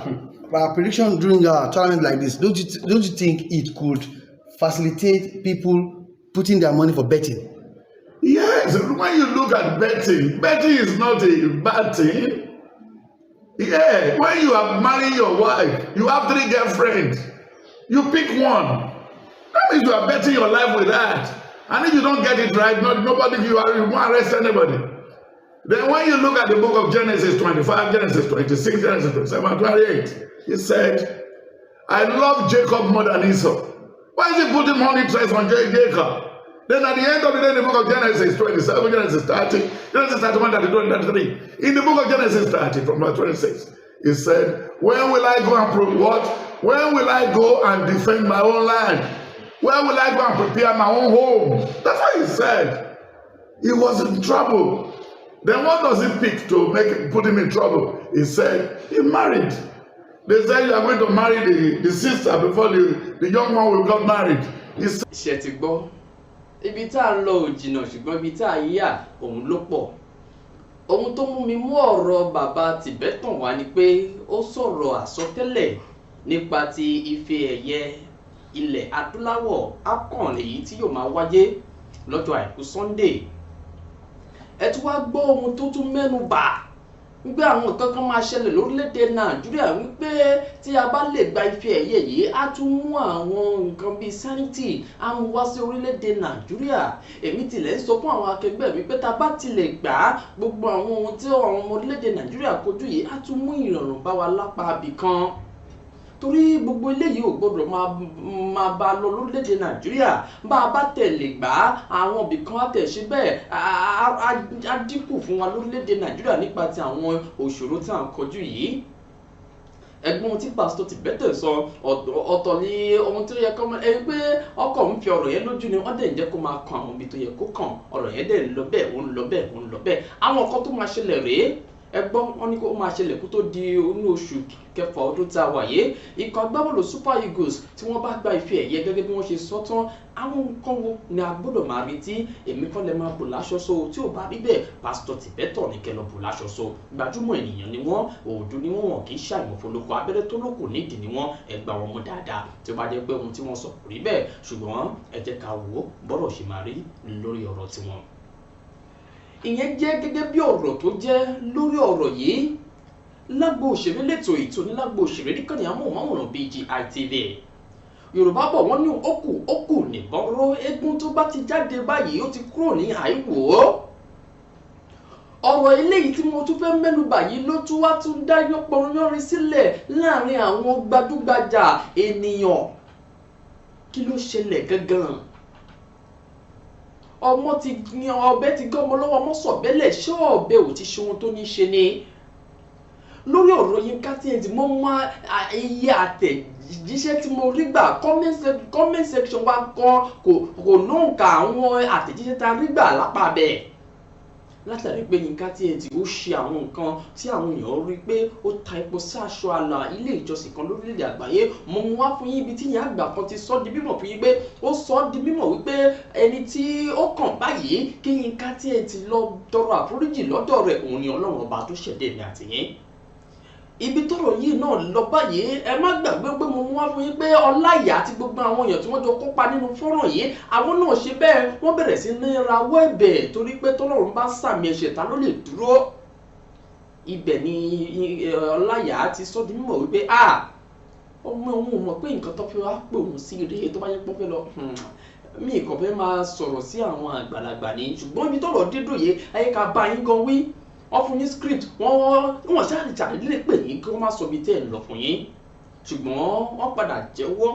our prediction during a tournament like this, don't you think it could facilitate people putting their money for betting? Yes, when you look at betting is not a bad thing. Yeah, when you are marrying your wife, you have 3 girlfriends. You pick one. That means you are betting your life with that. And if you don't get it right, nobody, you won't arrest anybody. Then when you look at the book of Genesis 25, Genesis 26, Genesis 27, 28, he said, I love Jacob more than Esau. Why is he putting money trust on Jacob? Then at the end of the day, in the book of Genesis 27, Genesis 30, Genesis 31, 32, and 33, in the book of Genesis 30, from verse 26, he said, when will I go and prove what? When will I go and defend my own land? Where will I go and prepare my own home? That's what he said. He was in trouble. Then what does he pick to put him in trouble? He said, he married. They said you are going to marry the sister before the young one will get married. He said, ṣé ti gbọ́ ibi tá a lọ ò jìnnà ṣùgbọ́n ibi tá a yà òun ló pọ̀. Ohun tó mú mi mú ọ̀rọ̀ bàbá Tibetan wá ni pé ó sọ̀rọ̀ àsọtẹ́lẹ̀ nípa ti ife ẹ̀yẹ ilẹ̀ adúláwọ̀ AFCON èyí tí yóò máa wáyé lọ́jọ́ àìkú Sunday. Ẹ tún wá gbọ́ ohun tó tún mẹ́nu bà wípé àwọn nǹkan kan máa ṣẹlẹ̀ lórílẹ̀‐èdè Nàìjíríà wípé tí a bá lè gba ife ẹ̀yẹ yìí á tún mú àwọn nǹkan bíi sanity á mú wá sí orílẹ̀‐èdè Nàìjíríà. Èmi tilẹ̀ ń sọ fún àwọn akẹgbẹ́ mi pé tá a bá tilẹ̀ gbà á gbogbo àwọn ohun tí àwọn ọmọ orílẹ̀‐èdè Nàìjíríà kojú yìí á tún mú ìrọ̀rùn bá wa lápá ibì kan. Torí gbogbo eléyìí ò gbọdọ̀ máa bá lọ lórílẹ̀‐èdè Nàìjíríà bá a bá tẹ̀lé gbà á àwọn ibìkan á tẹ̀ ṣe bẹ́ẹ̀ á dínkù fún wa lórílẹ̀‐èdè Nàìjíríà nípa ti àwọn òṣòro tí à ń kojú yìí. ẹ̀gbọ́n tí pásítọ̀ Tibetan sọ ọ̀tọ̀ ní ohun tó yẹ kó máa ẹ pé ọkọ ń fi ọ̀rọ̀ yẹn lójú ni wọ́n dẹ̀ ń jẹ́ kó máa kan àwọn ibi tó yẹ kó kàn ọ̀rọ̀ yẹn dẹ̀ ń lọ bẹ́ẹ̀ ó ń lọ bẹ́ẹ̀ ó ń lọ bẹ́ẹ̀ àwọn nǹkan tó máa ṣẹlẹ̀ rèé ẹgbọ́n wọn ní kó máa ṣẹlẹ̀ kó tó di inú oṣù kẹfà ọdún tá a wà yé ikọ̀ agbábọ́ọ̀lù Super Eagles tí wọ́n bá gba ife ẹ̀yẹ gẹ́gẹ́ bí wọ́n ṣe sọ tán àwọn nǹkan wo ni a gbọ́dọ̀ máa retí èmi kọ́ lẹ máa bò láṣọ so tí ò bá rí bẹ́ẹ̀ pásítọ̀ Tibetan ní kẹ́ lọ bò láṣọ so gbajúmọ̀ ènìyàn ni wọ́n òòdù ni wọ́n kì í ṣàìmọ̀fólókò abẹ́rẹ́ tó lókò nídìí ni wọ́n ẹgbà wọn mú dáadáa tí ó bá jẹ́ pé ohun tí wọ́n sọ kò rí bẹ́ẹ̀ ṣùgbọ́n ẹ jẹ́ ká wò ó bọ́rọ̀ ṣe máa rí lórí ọ̀rọ̀ tiwọn. ìyẹn jẹ́ gẹ́gẹ́ bí ọ̀rọ̀ tó jẹ́ lórí ọ̀rọ̀ yìí lágbo òṣèré lẹ́tọ̀ ètò ní lágbo òṣèré níkànnì amóhùnmáwòrán BGI TV Yorùbá bọ̀ wọ́n ní ó kù nìbọn ró eégún tó bá ti jáde báyìí ó ti kúrò ní àìwò ọ̀rọ̀ eléyìí tí mo tún fẹ́ mẹ́nubà yìí ló tún wá tún dá yánpọnyánrin sílẹ̀ láàrin àwọn gbajúgbajà ènìyàn kí ló ṣẹlẹ̀ gangan ọmọ ti yan ọbẹ̀ ti gán ọmọ lọ́wọ́ ọmọ sọ̀bẹ́lẹ̀ ṣé ọbẹ̀ ò ti ṣe ohun tó ní ṣe ni lórí ọ̀rọ̀ Yinka TNT mo mọ iye àtẹ̀jíṣẹ́ tí mo rí gbà comment section wa kan kò lóǹkà àwọn àtẹ̀jíṣẹ́ tá a rí gbà lápá bẹ́ẹ̀ látàrí pé Yinka TNT ó ṣe àwọn nǹkan tí àwọn èèyàn rí pé ó ta epo sí aṣọ àlà ilé ìjọsìn kan lórílẹ̀‐èdè àgbáyé mo mú wá fún yín ibi tí ìyá àgbà kan ti sọ di mímọ̀ fún yín pé ó sọ di mímọ̀ wípé ẹni tí ó kàn báyìí kí Yinka TNT lọ tọrọ àforíjì lọ́dọ̀ rẹ̀ òun ni Ọlọ́run ọba tó ṣẹ̀dá èmi àtìyín ibi tọ́rọ̀ yìí náà lọ báyìí ẹ má gbàgbé pé mo wá fún yín pé Ọláìyá àti gbogbo àwọn èèyàn tí wọ́n jọ kópa nínú fọ́nrán yìí àwọn náà ṣe bẹ́ẹ̀ wọ́n bẹ̀rẹ̀ sí ní rawọ́ ẹ̀bẹ̀ torí pé tọ́lọ́run bá sàmì ẹ̀ṣẹ̀ ta ló lè dúró ibẹ̀ ni Ọláìyá ti sọ di mímọ̀ wípé ọmọ òun mọ̀ pé nǹkan tó fi wá pè òun sí rèé tó bá yẹ pọ́n fẹ́ lọ mi kàn fẹ́ máa sọ̀rọ̀ sí àwọn àgbàlagbà ni ṣùgbọ́n ibi tọ́rọ̀ dédòye ayé ká bá yín gan wí wọ́n fún yín script wọ́n ṣáàlì lè pè yín kí wọ́n má sọ bí tẹ́ ẹ̀ lọ fún yín ṣùgbọ́n wọ́n padà jẹ́wọ́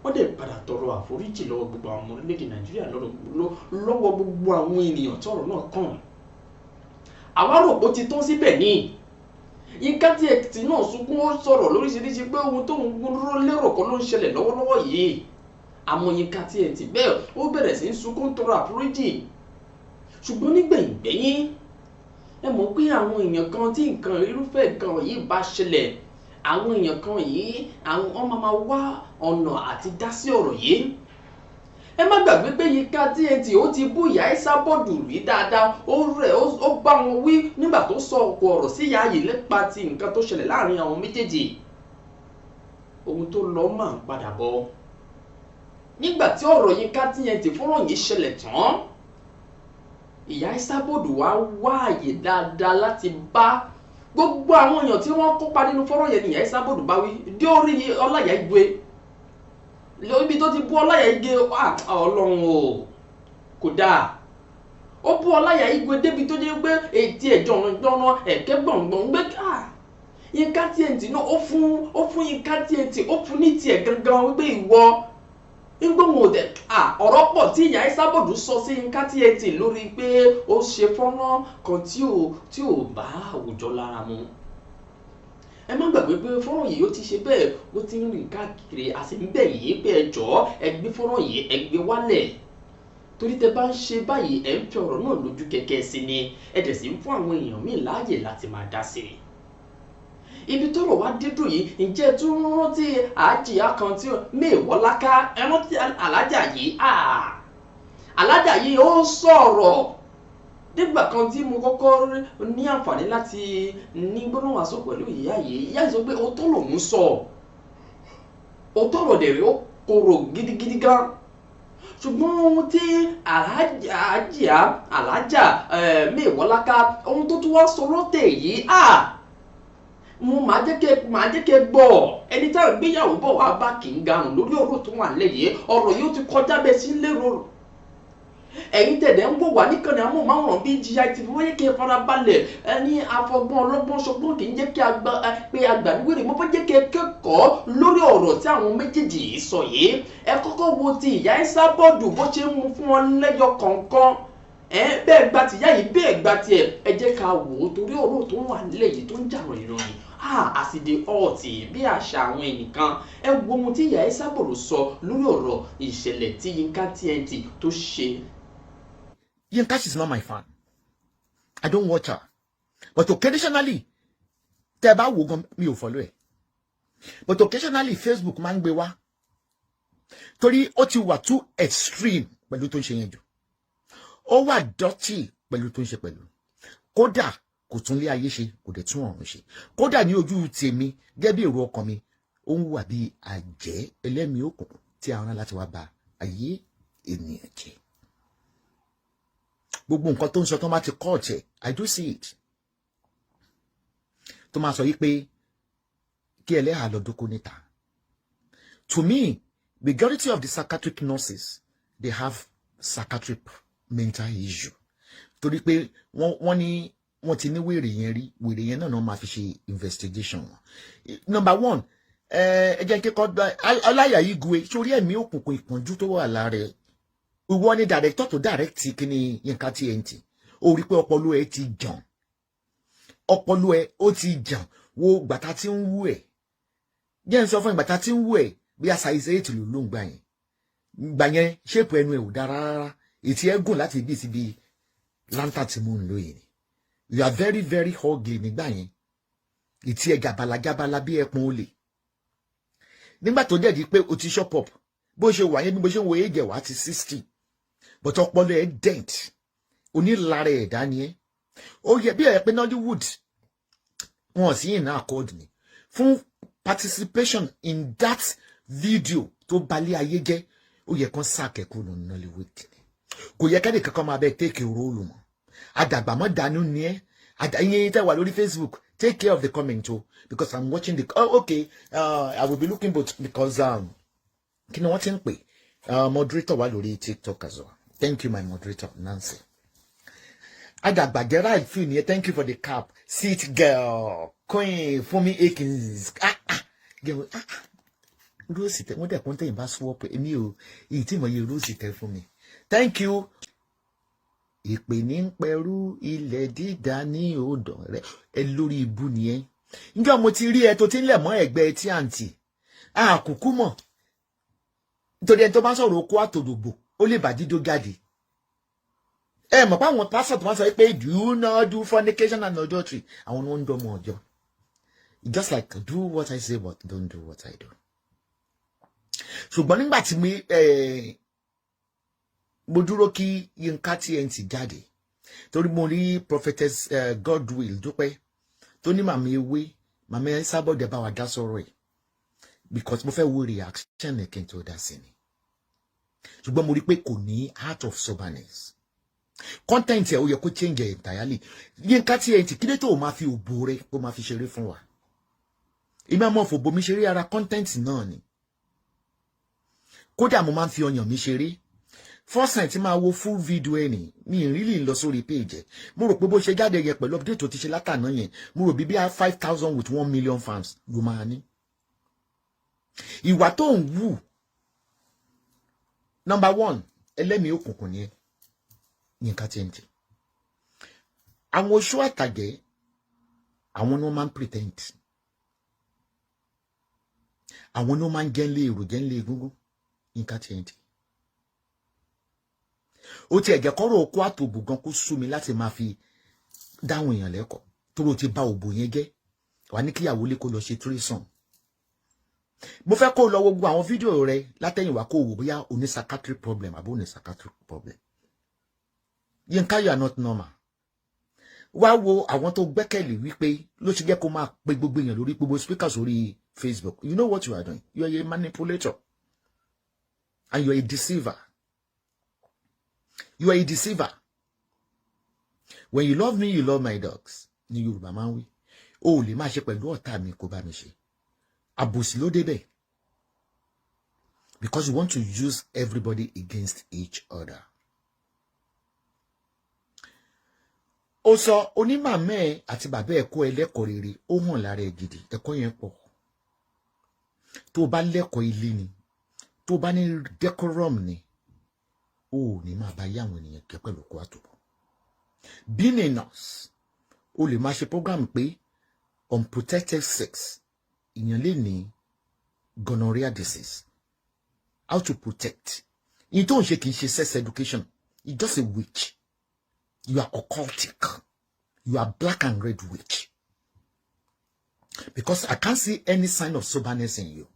wọ́n dẹ̀ padà tọrọ àforíjì lọ́wọ́ gbogbo àwọn ọmọ orílẹ̀-èdè Nàìjíríà lọ́wọ́ gbogbo àwọn ènìyàn tọ́rọ̀ náà kàn àwa rò pé ó ti tán síbẹ̀ ní Yinka TNT náà sunkún ó sọ̀rọ̀ lóríṣiríṣi pé ohun tó ń gbúrú lérò kan ló ń ṣẹlẹ̀ lọ́wọ́lọ́wọ́ yìí àmọ́ Yinka TNT bẹ́ẹ̀ ó bẹ̀rẹ̀ sí í sunkún tọrọ àforíjì ṣùgbọ́n nígbẹ̀yìngbẹ̀yìn ẹ mọ̀ pé àwọn èèyàn kan tí nǹkan irúfẹ́ nǹkan yìí bá ṣẹlẹ̀ àwọn èèyàn kan yìí àwọn ọmọ máa wá ọ̀nà àti dá sí ọ̀rọ̀ yìí ẹ má gbàgbé pé Yinka TNT ó ti bú ìyá Esabod rí dáadáa ó bá wọn wí nígbà tó sọ ọ̀pọ̀ ọ̀rọ̀ sí ìyá yìí nípa ti nǹkan tó ṣẹlẹ̀ láàrin àwọn méjèèjì ohun tó lọ máa ń padà bọ̀ nígbà tí ọ̀rọ̀ Yinka TNT fọ́nrán yìí ṣẹlẹ̀ tán ìyá Esabod wá àyè dáadáa láti bá gbogbo àwọn èèyàn tí wọ́n kópa nínú fọ́nrán yẹn ní ìyá Esabod bá wí dé orí Ọláìyá Igwe ibi tó ti bú Ọláìyá Igwe Ọlọ́run o kò dáa ó bú Ọláìyá Igwe débi tó jẹ́ pé ètí ẹ̀jọ̀ ọ̀nà ẹ̀kẹ́ gbọ̀ngbọ̀n gbé Yinka TNT náà ó fún Yinka TNT ó fún ní tiẹ̀ gangan wípé ìwọ ngbóhùn òdẹ ọ̀rọ̀ pọ̀ tí ìyá Esabod sọ sí Yinka TNT lórí pé ó ṣe fọ́nrán kan tí ò bá àwùjọ lára mu ẹ má gbàgbé pé fọ́nrán yìí ó ti ṣe bẹ́ẹ̀ ó ti ń rìn káàkiri àti ń bẹ̀ yìí pé ẹ jọ̀ọ́ ẹ gbé fọ́nrán yìí ẹ gbé wálẹ̀ torí tẹ bá ń ṣe báyìí ẹ ń fi ọ̀rọ̀ náà lójú kẹ̀kẹ́ sí ni ẹ dẹ̀ sì ń fún àwọn èèyàn míì láàyè láti máa dá sí i ibi tọ́rọ̀ wá dídùn yìí ǹjẹ́ tún rántí àjíyá kan tí Mewaolaka ẹ rántí alájà yìí alájà yìí ó sọ̀rọ̀ nígbà kan tí mo kọ́kọ́ ní àǹfààní láti ní gbọ́dọ̀ wá sọ pẹ̀lú ìyá yìí sọ pé òótọ́ lòún sọ òótọ́ ọ̀rọ̀ dẹ̀rẹ̀ ó korò gidigidi gan ṣùgbọ́n ohun tí alájà Mewaolaka ohun tó tún wá sọ lọ́tẹ̀ yìí mo máa jẹ́ kẹ́ gbọ́ ẹni táwọn ìgbéyàwó bọ̀ wá bá kì í garùn lórí ọ̀rọ̀ tó wà lẹ́yìn ọ̀rọ̀ yìí ó ti kọjá bẹ́ẹ̀ sí lérò ẹ̀yin tẹ̀dẹ̀ ń wò wá níkànnì amóhùnmáwòrán BGI TV wọ́n yẹ kí ẹ farabalẹ̀ ẹni afọgbọ́n ọlọ́gbọ́n ṣọgbọ́n kì í jẹ́ kí pé agbàdúgbèrè mo fẹ́ jẹ́ kí ẹ kẹ́kọ̀ọ́ lórí ọ̀rọ̀ tí àwọn méjèèjì yìí sọ yìí ẹ kọ́kọ́ wo ti ìyá Esabod bó ṣe ń mú fún wọn lẹ́yọ kọ̀ọ̀kan bẹ́ẹ̀ gba tìyá yìí bẹ́ẹ̀ gba tiẹ̀ ẹ jẹ́ ká wò ó torí ọ̀rọ̀ tó wà nílẹ̀ yìí tó ń jà ròyìnròyìn àsìdè ọ̀tì bí àṣà àwọn ẹnìkan. Ẹ wo ohun tí ìyá Esabod sọ lórí ọ̀rọ̀ ìṣẹ̀lẹ̀ tí Yinka TNT tó ṣe. Yinka, she's not my fan. I don't watch her. But occasionally, tẹ́ bá wò gan mi ò follow ẹ̀. But occasionally Facebook máa ń gbé wá. Torí ó ti wà too extreme pẹ̀lú tó ń ṣe yẹn jù. Ó wà dirty pẹ̀lú tó ń ṣe pẹ̀lú. Kódà kò tún lé ayé ṣe, kò dẹ̀ tún ọ̀run ṣe. Kódà ní ojú tèmi, gẹ́gẹ́ bí èrò ọkàn mi, ó ń wà bí àjẹ́ ẹlẹ́mìí òkùnkùn tí a rán láti wá ba ayé ènìyàn jẹ́. Gbogbo nǹkan tó ń sọ tó máa ti court ẹ̀, I do see it. Tó máa sọ yí pé kí ẹlẹ́hà lọ dóko níta. To me, majority of the psychiatric nurses, they have psychiatric mental issue. Torí pé wọ́n ti ní wèrè yẹn náà máa fi ṣe investigation. Number one, ẹ jẹ́ kíkọ́ aláyà yìí gue sórí ẹ̀mí òkùnkùn ìpọ́njú tó wà lára ẹ̀. Ìwọ ni director tó direct kíní Yinka TNT. Ó rí pé ọpọlọ ẹ ti jàn. Ọpọlọ ẹ ó ti jàn. Wo gbàtà tí ń wú ẹ̀. Jẹ́ ń sọ fún ìgbàtà tí ń wú ẹ̀ bí àṣà ìṣe ètò ló ń gbà yẹn. Gbà yẹn ṣépù ẹnu ẹ̀ ò dára rárá. Ètí ẹ gùn láti bí síbi lantern tí mò ń lò yìí. You are very very ugly nígbà yẹn. Ètí ẹ gàbàlà bí ẹpọn olè. Nígbà tó dẹ̀ di pé o ti shop up. Bó ṣe wà yẹn bí bó ṣe ń wo èjẹ̀ wá ti 60. But ọpọlọ ẹ dent. Onílára ẹ̀dá ni ẹ́. Ó yẹ bí ẹ pé Nollywood wọn sì in accord ni fún participation in that video tó balẹ̀ ayé jẹ́. Ó yẹ kán sàkẹ́kù ní Nollywood ni. Kò yẹ kẹ́ni kankan máa bẹ take a role mọ́. Àdàgbà mọ́ dànù ni ẹ́. Àdáyé tẹ́ wà lórí Facebook. Take care of the comment too, because I'm watching the. Oh, okay. I will be looking, but because kí ni wọ́n ti ń pè moderator wà lórí TikTok as well. Thank you, my moderator, Nancy. Adagba right feel here. Thank you for the cap. Sit girl, Queen Fumi Akins. Girl, Rosie, what they contain bass swap me o. Iti mo ye Rosie tell for me. Thank you. Ìpè ní ń pẹ̀rú ilẹ̀ dídá ní odò rẹ̀ ẹ lórí ibu nìyẹn. Ǹjọ́ mo ti rí ẹ tó ti ń lẹ̀ mọ́ ẹ̀gbẹ́ tí àǹtí. Kúkú mọ̀. Nítorí ẹni tó bá sọ̀rọ̀ okó àtòdògbò ó lè bà dídó jáde. Ẹ mọ̀ pé àwọn pásọ̀ tó máa sọ pé do not do fornication and adultery. Àwọn ni wọ́n ń dọ́mọ ọjọ́. Just like do what I say but don't do what I do. Ṣùgbọ́n nígbà tí mo dúró kí Yinka TNT jáde torí mo rí prophetess Godwill dúpẹ́ tó ní màmá ewé màmá Esabod bá wa dá sọ̀rọ̀ ẹ̀ because mo fẹ́ wo reaction ẹ̀kẹ́ tó dá sí ni ṣùgbọ́n mo rí pé kò ní heart of soberness content ẹ̀ ó yẹ kó change ẹ̀ entirely. Yinka TNT kí ló tó o máa fi òbò rẹ kó máa fi ṣeré fún wa ìmọ̀ àmọ́ fòbò mi ṣeré ara content náà ni kódà mo máa ń fi ọyàn mi ṣeré. First time tí máa wo full video ẹni mi really lọ sórí page. Mo rò pé bó ṣe jáde yẹn pẹ̀lú update tó ti ṣe látàná yẹn mo rò bí 5,000 with 1 million fans ló máa ní. Ìwà tó ń wù number 1 ẹlẹ́mìí òkùnkùn ni ẹ Yinka TNT. Àwọn oṣù àtàgẹ́ àwọn ni wọ́n máa ń pretend. Àwọn ni wọ́n máa ń jẹ́ńlé èrò jẹ́ńlé egungun Yinka TNT. Ó ti ẹ̀jẹ̀ kọ́rọ̀ okó àtòbù gan kó sú mi láti máa fi dáhùn èèyàn lẹ́kọ̀ọ́ tó ti bá òbò yẹn jẹ́ wà ní kíyàwó lé kó lọ ṣe threesome. Mo fẹ́ kó lọ wo gbogbo àwọn fídíò rẹ látẹ̀yìnwá kó wò bóyá o ní psychiatric problem àbó ní psychiatric problem. Yinka, you are not normal. Wá wo àwọn tó gbẹ́kẹ̀lé wípé ló ti jẹ́ kó máa pe gbogbo èèyàn lórí gbogbo speakers orí Facebook. You know what you are doing? You are a manipulator and you are a deceiver. You are a deceiver. When you love me, you love my dogs. Ni Yorùbá máa ń wí. O lè máa ṣe pẹ̀lú ọ̀tá mi kó bá mi ṣe. Àbòsí ló débẹ̀. Because you want to use everybody against each other. Ó sọ onímàmẹ́ àti bàbá ẹ̀ kọ́ ẹlẹ́kọ̀ọ́ rere ó hàn lára ẹ̀ gidi. Ẹ̀kọ́ yẹn pọ̀. Tó bá lẹ́kọ̀ọ́ ilé ni. Tó bá ní decorum ni. Ó ní máa bá yá àwọn ènìyàn kẹ́ pẹ̀lú kó àtòbọ̀. Being a nurse, ó lè máa ṣe program pé unprotected sex ìyẹn lè ní gonorrhea disease. How to protect? You don't ṣe kì í ṣe sex education. You're just a witch. You are occultic. You are black and red witch. Because I can't see any sign of soberness in you.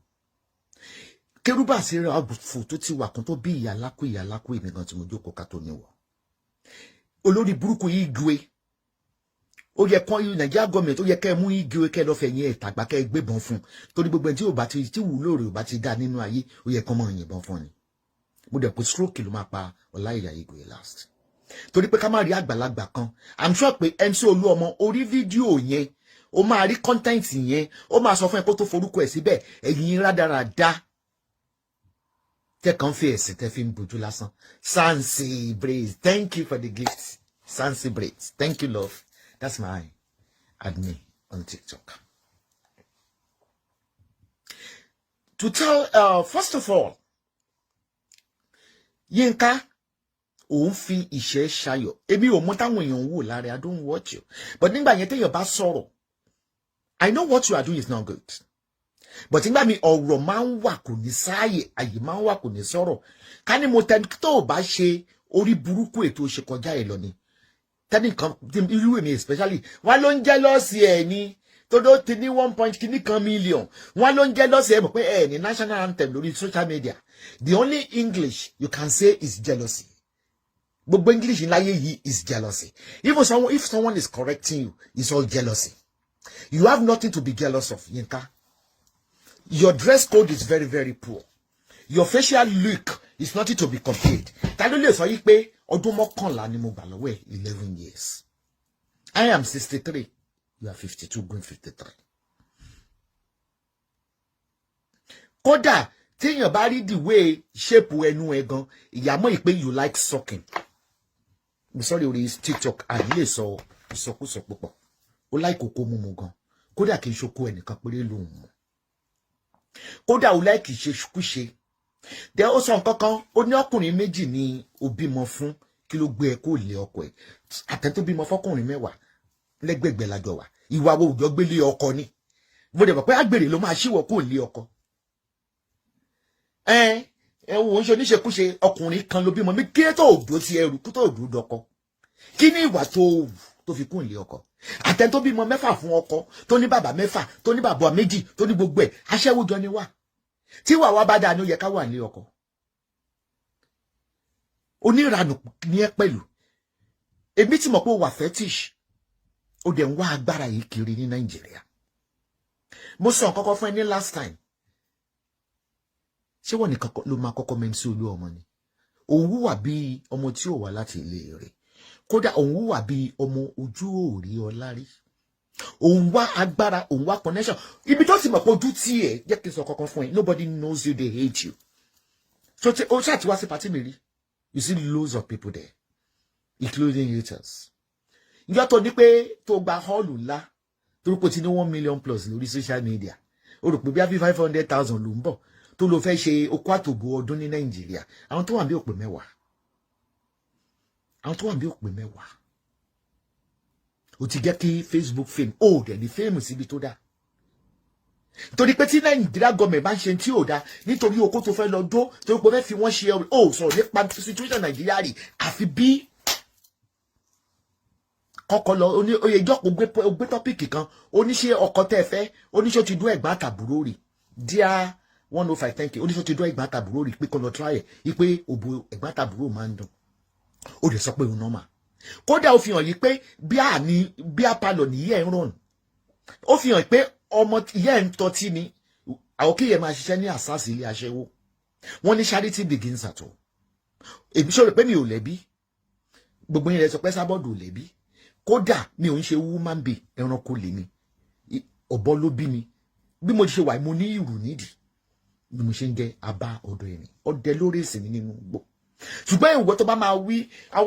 Keruba sere abufu tó ti wà kan tó bí ìyàlákú èmi gan tí mo jókòó ká tó níwọ̀. Olórí burúkú yìí gbé. Ó yẹ kan yìí Nigeria government ó yẹ kẹ́ mú igwe kẹ́ lọ fẹ̀yìn ẹ̀ tàgbà kẹ́ gbébọn fún. Torí gbogbo ẹni tí ò bá ti wúlò rẹ̀ ò bá ti dá nínú ayé ó yẹ kán mọ́ yìnbọn fún ni. Mo dẹ̀ pé stroke ló máa pa Ọláìyá Igwe last. Torí pé ká má rí àgbàlagbà kan. I'm sure pé MC Olúọmọ orí fídíò yẹn ó máa rí content yẹn ó máa sọ fún ẹ kó tó forúkọ ẹ̀ síbẹ̀ ẹ̀yin rádaràda. Tẹ́ kàn fi ẹ̀sìn tẹ́ fi ń bojú lásán. Sansi Braids, thank you for the gift. Sansi Braids, thank you love. That's my admin on TikTok. To tell, first of all, Yinka, òun fi ìṣẹ́ ṣayọ̀. Èmi ò mọ̀ táwọn èèyàn wò lára, I don't watch you. But nígbà yẹn téèyàn bá sọ̀rọ̀, I know what you are doing is not good. But nígbà mi ọ̀rọ̀ máa ń wà kò ní sáàyè, àyè máa ń wà kò ní sọ̀rọ̀. Ká ní mo tẹni tó bá ṣe orí burúkú ètò ṣe kọjá ẹ̀ lọ ni. Tẹ́nì kan irú èmi especially wọ́n ló ń jẹ́ lọ́ọ̀sì ẹ̀ ní todo ti ní 1.1 million wọ́n ló ń jẹ́ lọ́ọ̀sì ẹ̀ mọ̀ pé ẹ̀ ní national anthem lórí social media. The only English you can say is jealousy. Gbogbo English láyé yìí is jealousy. Even if someone is correcting you, it's all jealousy. You have nothing to be jealous of, Yinka. Your dress code is very, very poor. Your facial look is nothing to be compared. Ta ló lè sọ yí pé ọdún mọ́kànlá ni mo gbà lọ́wọ́ ẹ̀ 11 years. I am 63. You are 52, going 53. Kódà téèyàn bá rí the way shape ẹnu ẹ gan, ìyàmọ́ ìpé you like sucking. I'm sorry, orí TikTok àyè sọ ìsọkúsọ púpọ̀. Ó like kókó mímu gan. Kódà kì í ṣokó ẹnìkan péré lòun mọ̀. Kódà ó like ìṣekúṣe. There ó sọ nǹkan kan, ó ní ọkùnrin méjì ni ó bímọ fún kí ló gbé ẹ kó lé ọkọ ẹ. Àtẹn tó bímọ fọ́kùnrin 10 lẹ́gbẹ̀gbẹ̀ lájọ wà. Ìwà wo òjò gbé lé ọkọ ni. Mo dẹ̀ mọ̀ pé àgbèrè ló máa ṣíwọ́ kó lé ọkọ. Wo ń ṣe oníṣekúṣe ọkùnrin kan ló bímọ mi kí tó òdò ti ẹrù kí tó òdò dọkọ. Kí ni ìwà tó fi kún lé ọkọ? Àtẹn tó bímọ 6 fún ọkọ, tó ní bàbá 6, tó ní bàbá 2, tó ní gbogbo ẹ̀, aṣẹ́wó jọ ni wà. Tí wà wá bá dáa ní ó yẹ ká wà ní ọkọ. Oníranù ní ẹ pẹ̀lú. Èmi tí mọ̀ pé ó wà fetish. Ó dẹ̀ ń wá agbára yìí kiri ní Nàìjíríà. Mo sọ nǹkan kan fún ẹ ní last time. Ṣé wọ́n nìkan ló máa kọ́kọ́ mẹ́ni sí Olúọmọ ni? Òun wùwà bí ọmọ tí ò wá láti ilé rẹ̀. Kódà òun wùwà bí ọmọ ojú òrí ọlá rí. Òun wá agbára, òun wá connection. Ibi tó ti mọ̀ pé ojú tí ẹ̀ jẹ́ kí n sọ kankan fún ẹ. Nobody knows you, they hate you. So ó ṣáà ti wá sí party mi rí. You see loads of people there, including haters. Ìjọ́ tó ní pé tó gba hall ńlá, tó rò pé ti ní 1 million plus lórí social media. Ó rò pé bí i 500,000 ló ń bọ̀. Tó ló fẹ́ ṣe okó àtòbò ọdún ní Nàìjíríà. Àwọn tó wà bí ó pé 10. Àwọn tó wà bí ó pé 10. Ó ti jẹ́ kí Facebook fame. Ó dẹ̀ ní fame síbi tó dá. Torí pé tí Nigeria government bá ń ṣe tí ò dá nítorí okó tó fẹ́ lọ dó torí pé fẹ́ fi wọ́n ṣe sọ̀rọ̀ nípa situation Nigeria rí àfi bí kọ́kọ́ lọ oyè ìjọ́pọ̀ gbé tọ́pìkì kan oníṣẹ́ ọkọ tẹ́ fẹ́ oníṣẹ́ ti dún ẹ̀gbọ́n àtàbúrò rí díà 105 thank you oníṣẹ́ ti dún ẹ̀gbọ́n àtàbúrò rí pé kọ́ lọ try ẹ̀ wípé òbò ẹ̀gbọ́n àtàbúrò máa ń dùn ó lè sọ pé òun normal. Kódà ó fi hàn yí pé bí a palọ̀ nìyí ẹ̀ ń rọrùn. Ó fi hàn pé ọmọ ìyá ẹ̀ ń tọ́tí ni àwọn kí yẹ máa ṣiṣẹ́ ní àsáàsì ilé aṣẹ́wó. Wọ́n ní charity begins at home. Èmi ṣọ́rọ̀ pé mi ò lẹ́bí. Gbogbo yẹn lẹ sọ pé Esabod ò lẹ́bí. Kódà mi ò ń ṣe woman be ẹranko lè mi. Ọ̀bọ ló bí mi. Bí mo ti ṣe wà mo ní ìrù nídìí. Bí mo ṣe ń jẹ́ abá ọ̀dọ̀ ẹni. Ọdẹ lórí ìsìn nínú gbò. Ṣùgbọ́n ìwọ tó bá máa wí I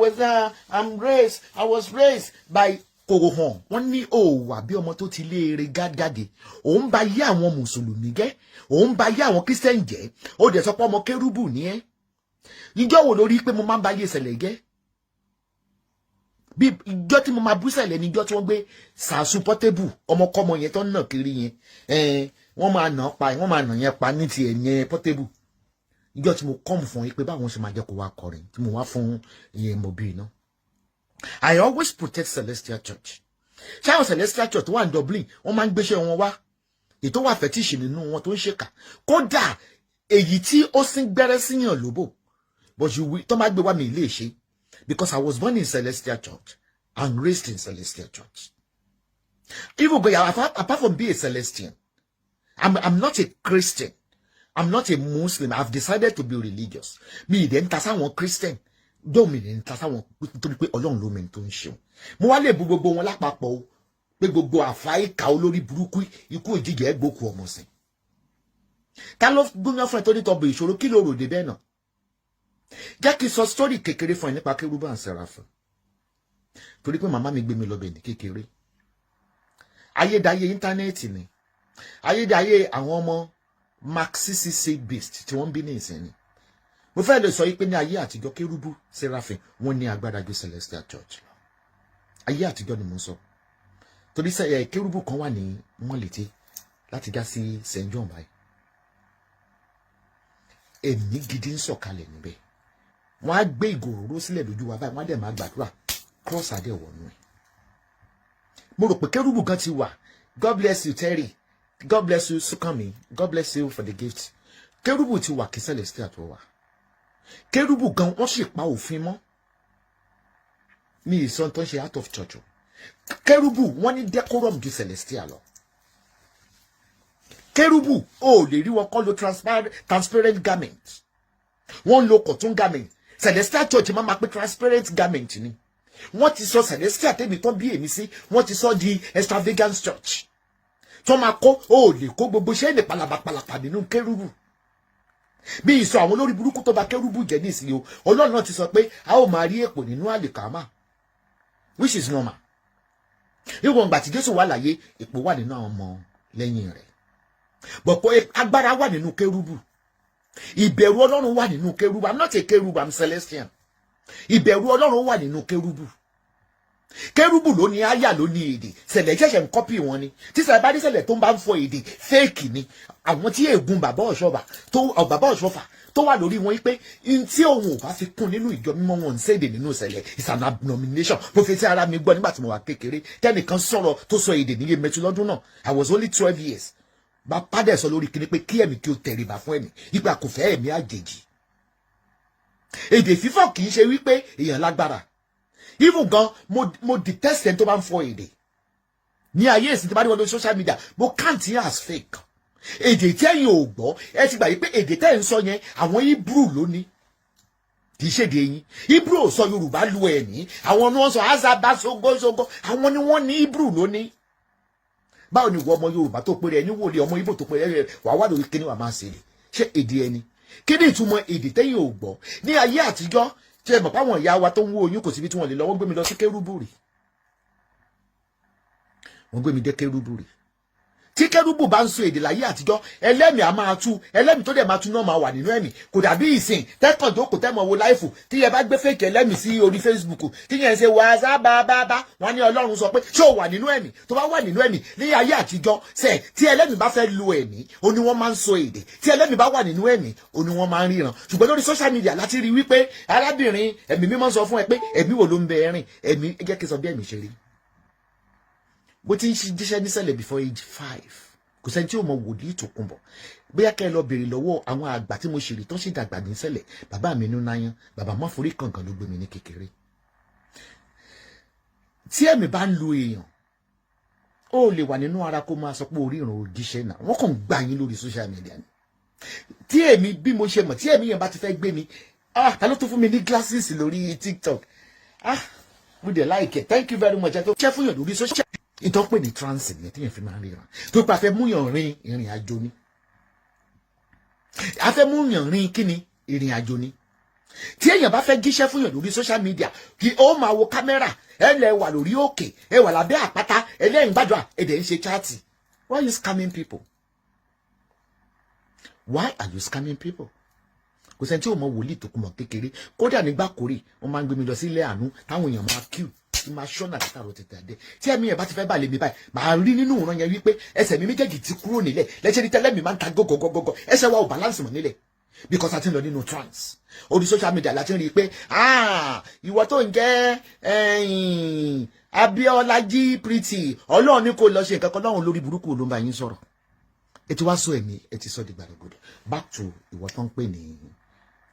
was raised by kòrò hàn wọ́n ní òwà bí ọmọ tó ti léere gádgádé òun bá yé àwọn mùsùlùmí jẹ́ òun bá yé àwọn kírísítẹ́nì jẹ́ ó dẹ̀ sọ pé ọmọ kérúbù ní ẹ́ ìjọ́ wo lórí pé mo máa ń bá yé Sele jẹ́ bí ìjọ tí mo máa bú Sele ní ìjọ tí wọ́n gbé Sàásù Portable ọmọkọ́mọ yẹn tó ń nà kiri yẹn wọ́n máa nà pa wọ́n máa nà yẹn pa ní ti ẹ̀yẹn Portable ìjọ tí mo kọ́mù fún yín pé báwọn ṣe máa jẹ́ kó wá kọrin tí mo wá fún ìyẹn mo bí iná. I always protect Celestial Church. Ṣáwọn Celestial Church tó wà ní Dublin wọ́n máa ń gbéṣẹ́ wọn wá ètò wà fẹ́tíṣì nínú wọn tó ń ṣèkà kódà èyí tí ó sín gbẹ́rẹ́ síyàn lóbò but you will tó máa gbé wá mi ilé ṣe because I was born in Celestial Church and raised in Celestial Church. Even though apart from being a Celestian, I'm not a Christian. I'm not a Muslim. I've decided to be religious. Me then ta sáwọn Christian. Do me then ta sáwọn tó pé Ọlọ́run ló mẹ́ni tó ń ṣe. Mo wá lè bu gbogbo wọn lápapọ̀ o. Pé gbogbo àfáìkà olórí burúkú ikú òjijì ẹgbòkú ọmọ sí. Ta ló gbóná fún ẹ tó ní tọbọ ìṣòro kí ló rò dé bẹ́ẹ̀ náà? Jẹ́ kí sọ story kékeré fún ẹ nípa Kérúbù and Seraphim. Torí pé màmá mi gbé mi lọ bẹ̀ ní kékeré. Ayédáyé íńtánẹ́ẹ̀tì ni. Ayédáyé àwọn ọmọ Marxist beast tí wọ́n bí ní ìsìn ni. Mo fẹ́ lè sọ yí pé ní ayé àtijọ́ Kérúbù Seraphim wọ́n ní agbára ju Celestial Church lọ. Ayé àtijọ́ ni mo sọ. Torí Kérúbù kan wà ní Mọ́lété láti já sí St. John báyìí. Ẹ̀mí gidi ń sọ̀kalẹ̀ níbẹ̀. Wọ́n á gbé ìgò òróró sílẹ̀ lójú wa báyìí wọ́n á dẹ̀ máa gbàdúrà cross adé wọnú ẹ̀. Mo rò pé Kérúbù kan ti wà. God bless you Terry. God bless you Sukanmi. God bless you for the gift. Kérúbù ti wà kí Celestial tó wà. Kérúbù gan wọ́n sì pa òfin mọ́. Mi ìsọ̀n tó ń ṣe out of church. Kérúbù wọ́n ní decorum ju Celestial lọ. Kérúbù lè rí wọn kọ́ lo transparent garment. Wọ́n lo cotton garment. Celestial Church máa pé transparent garment ni. Wọ́n ti sọ Celestial tẹ́mi tán bí èmi sí wọ́n ti sọ di extravagant church. Tó máa kó lè kó gbogbo iṣẹ́ ní palapalapa nínú Kérúbù. Bí ìsọ àwọn olórí burúkú tó bá Kérúbù jẹ́ ní ìsìn o Ọlọ́run náà ti sọ pé a ó máa rí èpò nínú àlìkámà which is normal. Ìwọ̀n ìgbà tí Jésù wà láyé èpò wà nínú àwọn ọmọ lẹ́yìn rẹ̀. Bọ̀pọ̀ agbára wà nínú Kérúbù. Ìbẹ̀rù Ọlọ́run wà nínú Kérúbù. I'm not a Kérúbù, I'm Celestial. Ìbẹ̀rù Ọlọ́run wà nínú Kérúbù. Kérúbù ló ní àyà ló ní èdè. Sele ṣẹ̀ṣẹ̀ ń copy wọn ni. Tí Sele bá dé Sele tó ń bá ń fọ èdè fake ni. Àwọn tí ègún bàbá Ọ̀ṣọ́fà tó wà lórí wọn pé in tí òun ò bá fi kún nínú ìjọ mímọ́ wọn ń sédè nínú Sele is an abomination. Mo fi tí ara mi gbọ́ nígbà tí mo wà kékeré. Tẹ́nìkan sọ̀rọ̀ tó sọ èdè níye mẹ́tú lọ́dún náà. I was only 12 years. Bàbá dẹ̀ sọ lórí kíní pé kí ẹ̀mí kí o tẹríba fún ẹ̀mí ìgbà kò fẹ́ ẹ̀mí àjèjì. Èdè fífọ̀ kì í ṣe wípé èèyàn lágbára. Even gan mo detest ẹni tó bá ń fọ èdè. Ní ayé ìsìn tí bá dé wọlé social media mo count it as fake. Èdè tí ẹ̀yin ò gbọ́ ẹ ti gbà yí pé èdè tẹ́ ń sọ yẹn àwọn Hebrew ló ní. Kì í ṣèdè yín. Hebrew ò sọ Yorùbá lu ẹ̀ní. Àwọn ni wọ́n sọ azaba sogosogo. Àwọn ni wọ́n ní Hebrew ló ní. Báwo ni ìwọ ọmọ Yorùbá tó péré ẹni wòlé ọmọ Ìgbò tó péré wà wá lórí kíní wà máa ṣe lè ṣe èdè ẹni kí ni ìtumọ̀ èdè tẹ́yìn ò gbọ́ ní ayé àtijọ́ tí ẹ mọ̀ páwọn ìyá wa tó ń wó oyún kò síbi tí wọ́n lè lọ wọ́n gbé mi lọ sí Kérúbù rí wọ́n gbé mi dé Kérúbù rí tí Kérúbù bá ń sọ èdè láyé àtijọ́ ẹlẹ́mìí a máa tú ẹlẹ́mìí tó dẹ̀ máa tú náà máa wà nínú ẹ̀mí kò dàbí ìsìn tẹ́kàn jókòó tẹ́mọ̀ wo láìfù tí yẹ bá gbé fèkì ẹlẹ́mìí sí orí Facebook tí yẹn ṣe wàásà bábábá wọn ní Ọlọ́run sọ pé ṣé o wà nínú ẹ̀mí tó bá wà nínú ẹ̀mí ní ayé àtijọ́ sẹ̀ tí ẹlẹ́mìí bá fẹ́ lo ẹ̀mí ó ní wọ́n máa ń sọ èdè tí ẹlẹ́mìí bá wà nínú ẹ̀mí ó ní wọ́n máa ń ríran ṣùgbọ́n lórí social media láti rí wípé arábìnrin ẹ̀mí mímọ́ sọ fún ẹ pé ẹ̀mí wo ló ń bẹ ẹ̀rìn ẹ̀mí jẹ́ kí n sọ bí ẹ̀mí ṣe rí bó ti ń jíṣẹ́ ní Sele before age 5 kò sẹ́ni tí ó mọ wòlíì tó kún bọ̀ bóyá kẹ́ ẹ lọ béèrè lọ́wọ́ àwọn àgbà tí mo ṣèlè tó ṣì dàgbà ní Sele bàbá mi nínú náyán bàbá mọ́forí kankan ló gbé mi ní kékeré tí ẹ̀mí bá ń lo èèyàn ó lè wà nínú ara kó máa sọ pé orí ìrùn òjíṣẹ́ náà wọ́n kàn gbà yín lórí social media ni tí èmi bí mo ṣe mọ̀ tí ẹ̀mí yẹn bá ti fẹ́ gbé mi ta ló tún fún mi ní glasses lórí TikTok mo dẹ̀ like it thank you very much ẹ tó ṣẹ́ fún yàn lórí social ìtọ́ pè ní transit ní tíyẹn fi máa ń ríran tó pa fẹ́ múyàn rin ìrìn àjò ni a fẹ́ múyàn rin kíni ìrìn àjò ni tí èèyàn bá fẹ́ jíṣẹ́ fún yàn lórí social media kí ó máa wo kámẹ́rà ẹ lẹ wà lórí òkè ẹ wà lábẹ́ àpáta ẹlẹ́yìn gbàdúrà ẹ̀dẹ̀ ń ṣe chaati why are you scamming people why are you scamming people kò sẹ́ni tí ò mọ wòlíì tó kún mọ̀ kékeré kódà nígbà kórè wọ́n máa ń gbé mi lọ sí ilé àánú táwọn èèyàn máa queue ti máa ṣọ́nà látàrọ̀ tètè àdé tí ẹ̀mí ẹ̀ bá ti fẹ́ bà lè mi báyìí màá rí nínú ìran yẹn wípé ẹsẹ̀ mi méjèèjì ti kúrò nílẹ̀ lẹ́sẹ̀ ní tẹ́lẹ̀ mi máa ń ta gọ́gọ́gọ́gọ́ ẹsẹ̀ wa ò balance mọ́ nílẹ̀ because a ti ń lọ nínú trance orí social media la ti ń rí i pé ìwọ tó ń jẹ́ Abiola G Pretty Ọlọ́run ní kò lọ ṣe nǹkan kan lọ́run lórí burúkú ló ń bá yín sọ̀rọ̀ ẹ ti wá sọ ẹ̀mí ẹ ti sọ di gbàdúgbòdò back to ìwọ tó ń pè ní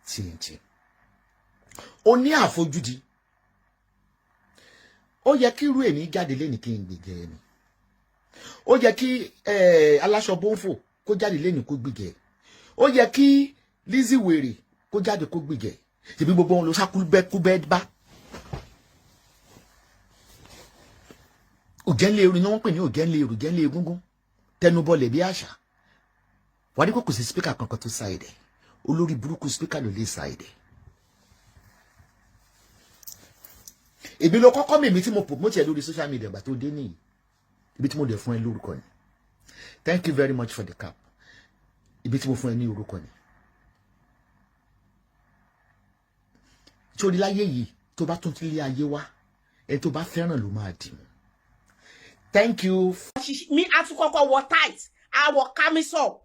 TNT ó ní àfojúdi ó yẹ kí irú èmi jáde lẹ́ni kí n gbìgẹ̀ ẹni ó yẹ kí aláṣọ bóńfò kó jáde lẹ́ni kó gbìgẹ̀ ó yẹ kí Lizzy wèrè kó jáde kó gbìgẹ̀ ṣèbí gbogbo wọn ló sákúbẹ́ bá ògẹ́nlé eru ni wọ́n pè ní ògẹ́nlé eru ògẹ́nlé egúngún tẹnubọlẹ̀ bí àṣà wà ní kò sí spíkà kankan tó ṣàìdẹ̀ olórí burúkú spíkà ló lè ṣàìdẹ̀ èmi ló kọ́kọ́ mímí tí mo promote ẹ lórí social media gbà tó dé nìyí ibi tí mo dẹ̀ fún ẹ lórúkọ ni thank you very much for the cap ibi tí mo fún ẹ ní orúkọ ni torí láyé yìí tó bá tún ti lé ayé wá ẹ tó bá fẹ́ràn ló máa dì mú thank you. mi a tún kọ́kọ́ wọ tight a wọ camisole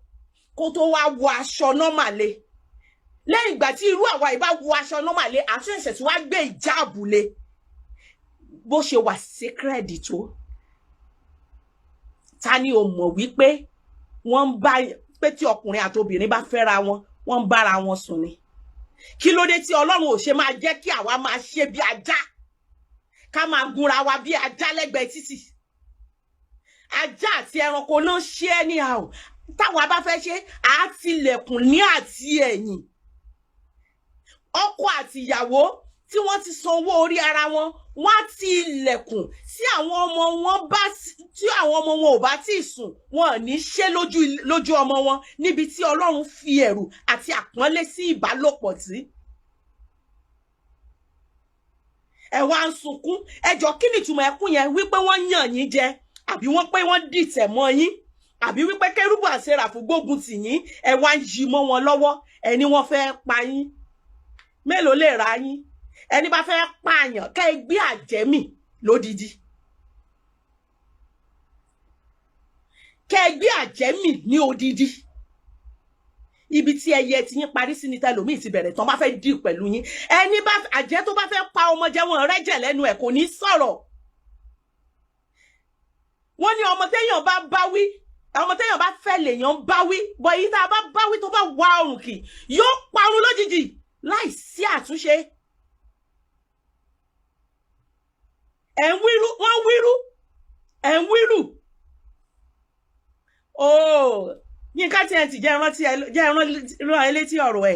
kó tó wá wọ aṣọ normale lẹ́yìn ìgbà tí irú àwa ìbá wọ aṣọ normale àtún ẹ̀sẹ̀ tí wá gbé ìjáàbù lé bó ṣe wà sacred tó ta ni o mọ̀ wípé wọ́n ń bá pé tí ọkùnrin àti obìnrin bá fẹ́ra wọn wọ́n ń bára wọn sùn ni kí ló dé tí Ọlọ́run ò ṣe máa jẹ́ kí àwa máa ṣe bí ajá ká máa gúnra wa bí ajá lẹ́gbẹ̀ẹ́ títì ajá àti ẹranko náà ṣe anyhow táwa bá fẹ́ ṣe àtìlẹ̀kùn ní àti ẹ̀yìn ọkọ àti ìyàwó tí wọ́n ti san owó orí ara wọn wọ́n á ti ilẹ̀kùn tí àwọn ọmọ wọn ò bá tí sùn wọn ò ní ṣe lójú ọmọ wọn níbi tí Ọlọ́run fi ẹ̀rù àti àpọ́nlé sí ìbálòpọ̀ tí ẹ wá ń sunkún ẹjọ́ kí ni ìtumọ̀ ẹkún yẹn wípé wọ́n yàn yín jẹ àbí wọ́n pé wọ́n dìtẹ̀ mọ́ yín àbí wípé kérúbù àṣẹrà fún gbógun tì yín ẹ wá ń yí mọ́ wọn lọ́wọ́ ẹni wọ́n fẹ́ pa yín mélòó lè ra yín ẹni bá fẹ́ pààyàn ká ẹ gbé àjẹmì lódidi ká ẹ gbé àjẹmì ní odidi ibi tí ẹyẹ tí yín parí sí ní tẹlòmíì ti bẹ̀rẹ̀ tán bá fẹ́ dì pẹ̀lú yín ẹni bá àjẹ́ tó bá fẹ́ pa ọmọ jẹ wọn rẹ́jẹ̀ lẹ́nu ẹ̀ kò ní sọ̀rọ̀ wọ́n ní ọmọ téèyàn bá báwí ọmọ téèyàn bá fẹ́ lèèyàn báwí bọ̀ èyí tá a bá báwí tó bá wá ọrùn kì yóò parun lójijì láì sí àtúnṣe ẹ̀ ń wíru wọ́n wíru ẹ̀ ń wíru ooo Yinka TNT jẹ́ ìran elétí ọ̀rọ̀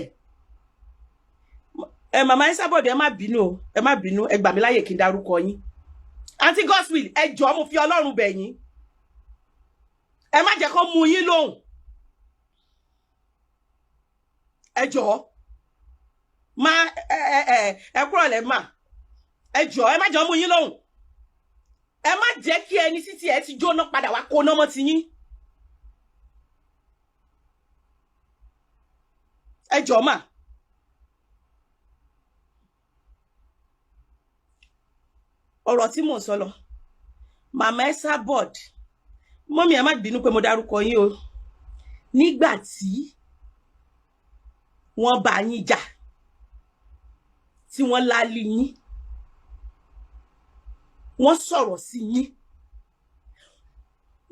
ẹ̀ màmá Esabod ẹ má bínú ẹ gbà mí láyè kí n dárúkọ yín àǹtí gospel ẹ jọ̀ọ́ mo fi Ọlọ́run bẹ̀ yín ẹ má jẹ́ kó mú yín lóhùn ẹ jọ̀ọ́ má ẹ kúrò lẹ́ mà ẹ jọ̀ọ́ ẹ má jẹ́ mú yín lóhùn ẹ má jẹ́ kí ẹni títí ẹ ti jóná padà wá kó ná mọ́ ti yín ẹ jọ̀ọ́ mà ọ̀rọ̀ tí mò ń sọ lọ màmá Esabod mọ́mí ẹ má bínú pé mo dárúkọ yín o nígbà tí wọ́n bá yín jà tí wọ́n lálé yín wọ́n sọ̀rọ̀ sí yín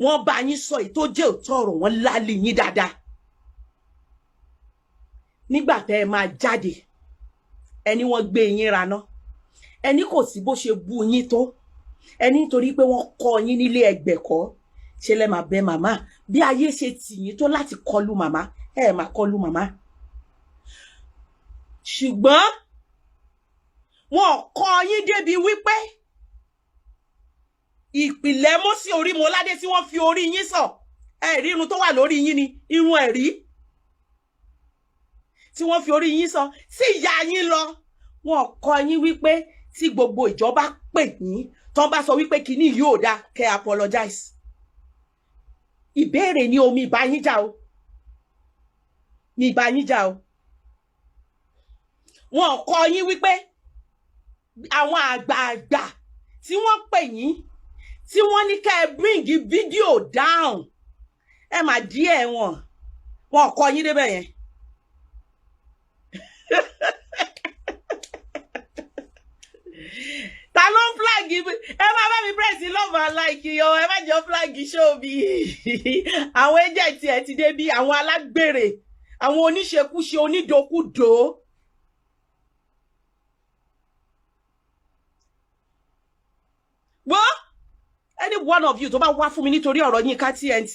wọ́n bá yín sọ èyí tó jẹ́ òótọ́ ọ̀rọ̀ wọ́n lálé yín dáadáa nígbà tẹ́ ẹ máa jáde ẹni wọ́n gbé yín raná ẹni kò sí bó ṣe bú yín tó ẹni nítorí pé wọ́n kọ́ yín nílé ẹgbẹ̀kọ́ ṣe lẹ máa bẹ màmá bí ayé ṣe tì yín tó láti kọlù màmá ẹ máa kọlù màmá ṣùgbọ́n wọ́n kọ́ yín débi wípé ìpìlẹ̀ mọ́ sí orí mọ́ládé tí wọ́n fi orí yín sọ ẹ rí irun tó wà lórí yín ni irun ẹ̀rí tí wọ́n fi orí yín sọ sí ìyá yín lọ wọ́n kọ́ yín wípé tí gbogbo ìjọba pè yín tán bá sọ wípé kíní yóò dá kẹ́ apologize ìbéèrè ni omi ìbá yín jà o ní ìbá yín jà o wọ́n kọ́ yín wípé àwọn àgbààgbà tí wọ́n pè yín tí wọ́n ní ká ẹ bring video down ẹ mà díẹ̀ wọn kọ yín débẹ̀ yẹn. Ta ló ń flag ẹ má bá mi press love and like yo ẹ má jọ flag show mi. Àwọn agent ẹ ti dé bí àwọn alágbèrè àwọn oníṣekúṣe onídokúdò. Well, any one of you tó bá wá fún mi nítorí ọ̀rọ̀ Yinka TNT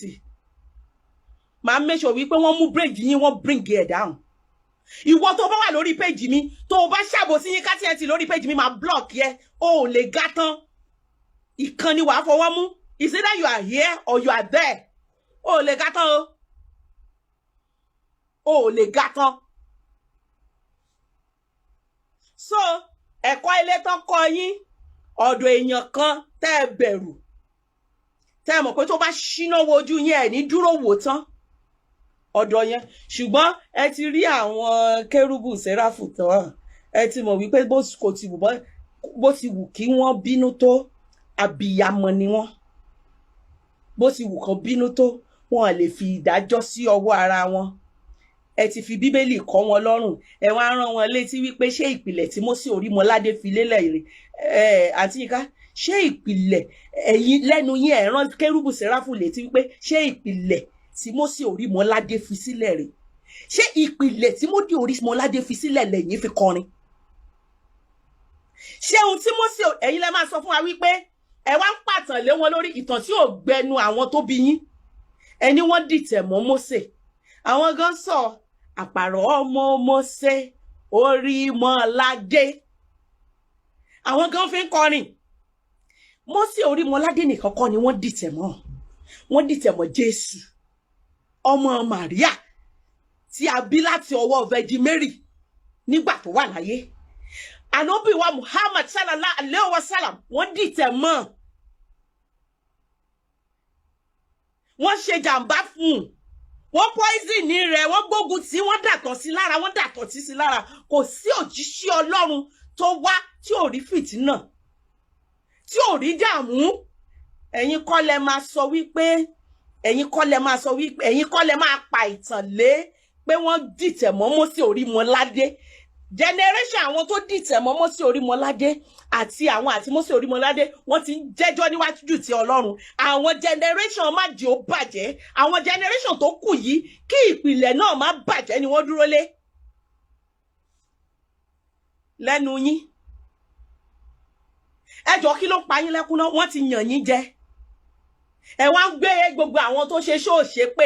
máa make sure wípé wọ́n mú braid yín wọ́n bring it down. Ìwọ tó bá wà lórí page mi tó bá ṣàbòsí Yinka TNT lórí page mi máa block yẹ o ò lè ga tán. Ìkànnì wàá fọwọ́ mú. Is it that you are here or you are there? O ò lè ga tán o. O ò lè ga tán. So ẹ̀kọ́ ilé tán kọ́ yín ọ̀dọ̀ èèyàn kan tẹ́ bẹ̀rù tẹ́ mọ̀ pé tó bá ṣíná wojú yín ẹ̀ ní dúró wò tán ọ̀dọ̀ yẹn ṣùgbọ́n ẹ ti rí àwọn kérúbù séráfù tán ẹ ti mọ̀ wípé bó ti wù kí wọ́n bínú tó àbíyamọ ni wọ́n bó ti wù kán bínú tó wọn lè fi ìdájọ́ sí ọwọ́ ara wọn ẹ ti fi bíbélì kọ́ wọn lọ́rùn ẹ wá rán wọn létí wípé ṣé ìpìlẹ̀ tí Mósè Orímọládé fi lélẹ̀ àti Yinka ṣé ìpìlẹ̀ ẹ̀yin lẹ́nu yín ẹ rán kérúbù séráfù létí wípé ṣé ìpìlẹ̀ tí Mósè Orímọládé fi sílẹ̀ rẹ̀ ṣé ìpìlẹ̀ tí Mósè Orímọládé fi sílẹ̀ lẹ́yìn fi kọrin ṣé ohun tí Mósè ẹ̀yin lẹ máa sọ fún wa wípé ẹ wá ń pàtàn lé wọn lórí ìtàn tí ò gbẹnu àwọn tó bí yín ẹni wọ́n dìtẹ̀ mọ́ Mósè àwọn gan sọ àpàrọ̀ ọmọ Mósè Orímọládé àwọn gan fi ń kọrin Mósè Orímọládé nìkan kọ́ ni wọ́n dìtẹ̀ mọ́ Jésù ọmọ Màríà tí a bí láti ọwọ́ Virgin Mary nígbà tó wà láyé Ànábì wa Muhammad sallallahu alaihi wasallam wọ́n dìtẹ̀ mọ́ wọ́n ṣe jàǹbá fún wọ́n poison ní rẹ̀ wọ́n gbógun tí wọ́n dàtọ̀ sí lára wọ́n dàtọ̀ sí lára kò sí òjíṣẹ́ Ọlọ́run tó wá tí ò rí fìtínà tí ò rí dààmú ẹ̀yin kọ́ lẹ máa sọ wípé ẹ̀yin kọ́ lẹ máa pa ìtàn lé pé wọ́n dìtẹ̀ mọ́ Mósè Orímọládé generation àwọn tó dìtẹ̀ mọ́ Mósè Orímọládé àti Mósè Orímọládé wọ́n ti ń jẹ́jọ́ níwájú ti Ọlọ́run àwọn generation má jẹ́ ó bàjẹ́ àwọn generation tó kù yìí kí ìpìlẹ̀ náà má bàjẹ́ ni wọ́n dúró lé lẹ́nu yín ẹjọ́ kí ló pa yín lẹ́kún náà wọ́n ti yàn yín jẹ ẹ wá ń gbé gbogbo àwọn tó ṣe ṣóòṣe pé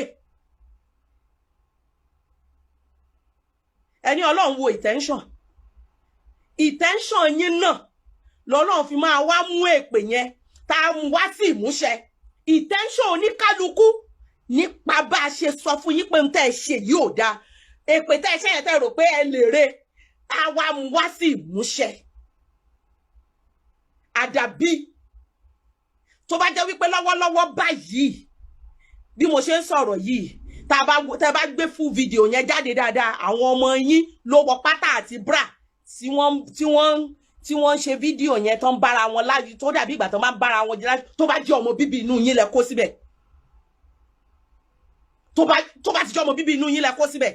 ẹni Ọlọ́run wo intention yín náà lọ́lọ́run fi máa wá mú èpè yẹn tá a mú wá sí ìmúṣẹ intention oníkálukú nípa bá a ṣe sọ fún yín pé n tẹ́ ẹ ṣe yìí ò dáa èpè tẹ́ ẹ ṣe yẹn tẹ́ ẹ rò pé ẹ lè re tá a wá mú wá sí ìmúṣẹ àdàbí tó bá jẹ́ wípé lọ́wọ́lọ́wọ́ báyìí bí mo ṣe ń sọ̀rọ̀ yìí tá bá gbé full video yẹn jáde dáadáa àwọn ọmọ yín ló wọ pátá àti bra tí wọ́n ṣe fídíò yẹn tó ń bára wọn lájú tó dàbí ìgbà tó máa ń bára wọn lájú tó bá jẹ́ ọmọ bíbí inú yín lẹ kó síbẹ̀ tó bá ti jẹ́ ọmọ bíbí inú yín lẹ kó síbẹ̀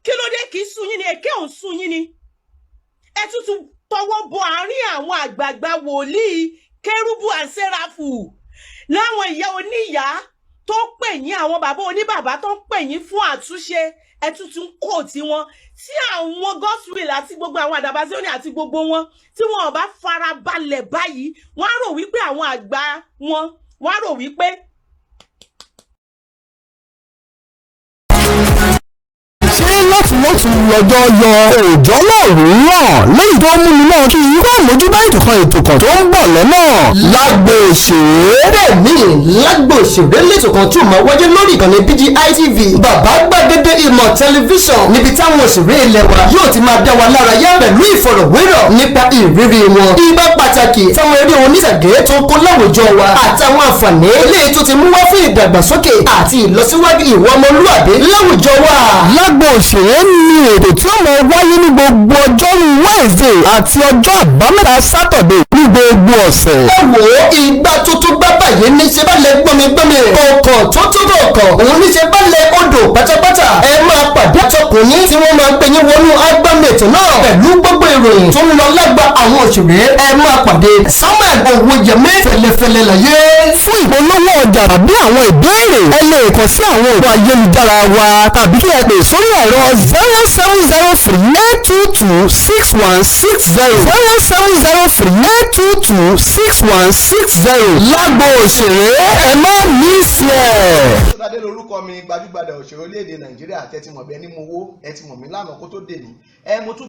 kí ló dé kì í sún yín ni èké ò ń sún yín ni ẹ tútù tọwọ́ bọ àárín àwọn àgbààgbà wòlíì kérúbù and séráfù láwọn ìyá oníyá tó pè yín àwọn bàbá oníbàbá tó pè yín fún àtúnṣe ẹ tútù ń kò tí wọn tí àwọn gospel àti gbogbo àwọn àdàbàsíọ́nì àti gbogbo wọn tí wọn ò bá fara balẹ̀ báyìí wọ́n á rò wípé àwọn àgbà wọn wọ́n á rò wípé láti lọ́jọ́ yọ òòjọ́ lọ́rùúràn lẹ́yìn tó mú mi náà kí irú àmójúbá ètò kan tó ń bọ̀ lọ́nà lágbo òṣèré mi lágbo òṣèré lẹ́tọ̀ kan tí ó máa wáyé lórí ìkànnì BGI TV bàbá gbàgede ìmọ̀ tẹlifíṣàn níbi táwọn òṣèré ilẹ̀ wa yóò ti máa dá wa lára yá pẹ̀lú ìfọ̀rọ̀wérọ̀ nípa ìrírí wọn ibà pàtàkì táwọn eré onítàgé tó ń kó láwùjọ wa àtàwọn àǹfààní eléyìí tó ti mú wá fún ìdàgbàsókè àti ìlọsíwájú ìwà ọmọlúwàbí láwùjọ wa. lágbo òṣèré ní ètò tí ó máa wáyé ní gbogbo ọjọ́rú Wednesday àti ọjọ́ àbámẹ́ta Saturday ní gbogbo ọ̀sẹ̀. ẹ wò ó ìgbà tuntun bá bàyè níṣẹ́ bá lẹ gbọ́mi ọkọ̀ tó túbọ̀ kọ̀ òun níṣẹ́ bá lẹ odò pátápátá. ẹ máa pàdé àtọkùnrin tí wọ́n máa gbé yín wọnú agbámẹ̀tò náà pẹ̀lú gbogbo ìròyìn tó ń lọ lágbà àwọn òṣèré. ẹ máa pàdé Samuel Owóyẹmí fẹlẹfẹlẹ láyé. fún ìpolówó ọjà tàbí àwọn ìbéèrè ẹ lè kàn sí àwọn òpó ayélujára wa tàbí kí ẹ pè sórí ẹ̀rọ 07038226160 07038226160. lágbo òṣèré ẹ má mísì ẹ̀. Adé lórúkọ mi, gbajúgbajà òṣèré orílẹ̀-èdè Nàìjíríà tẹ́tí mọ̀ bí ẹni mo wó ẹ ti mọ̀ mí lánàá kó tó dé ní. Mo tún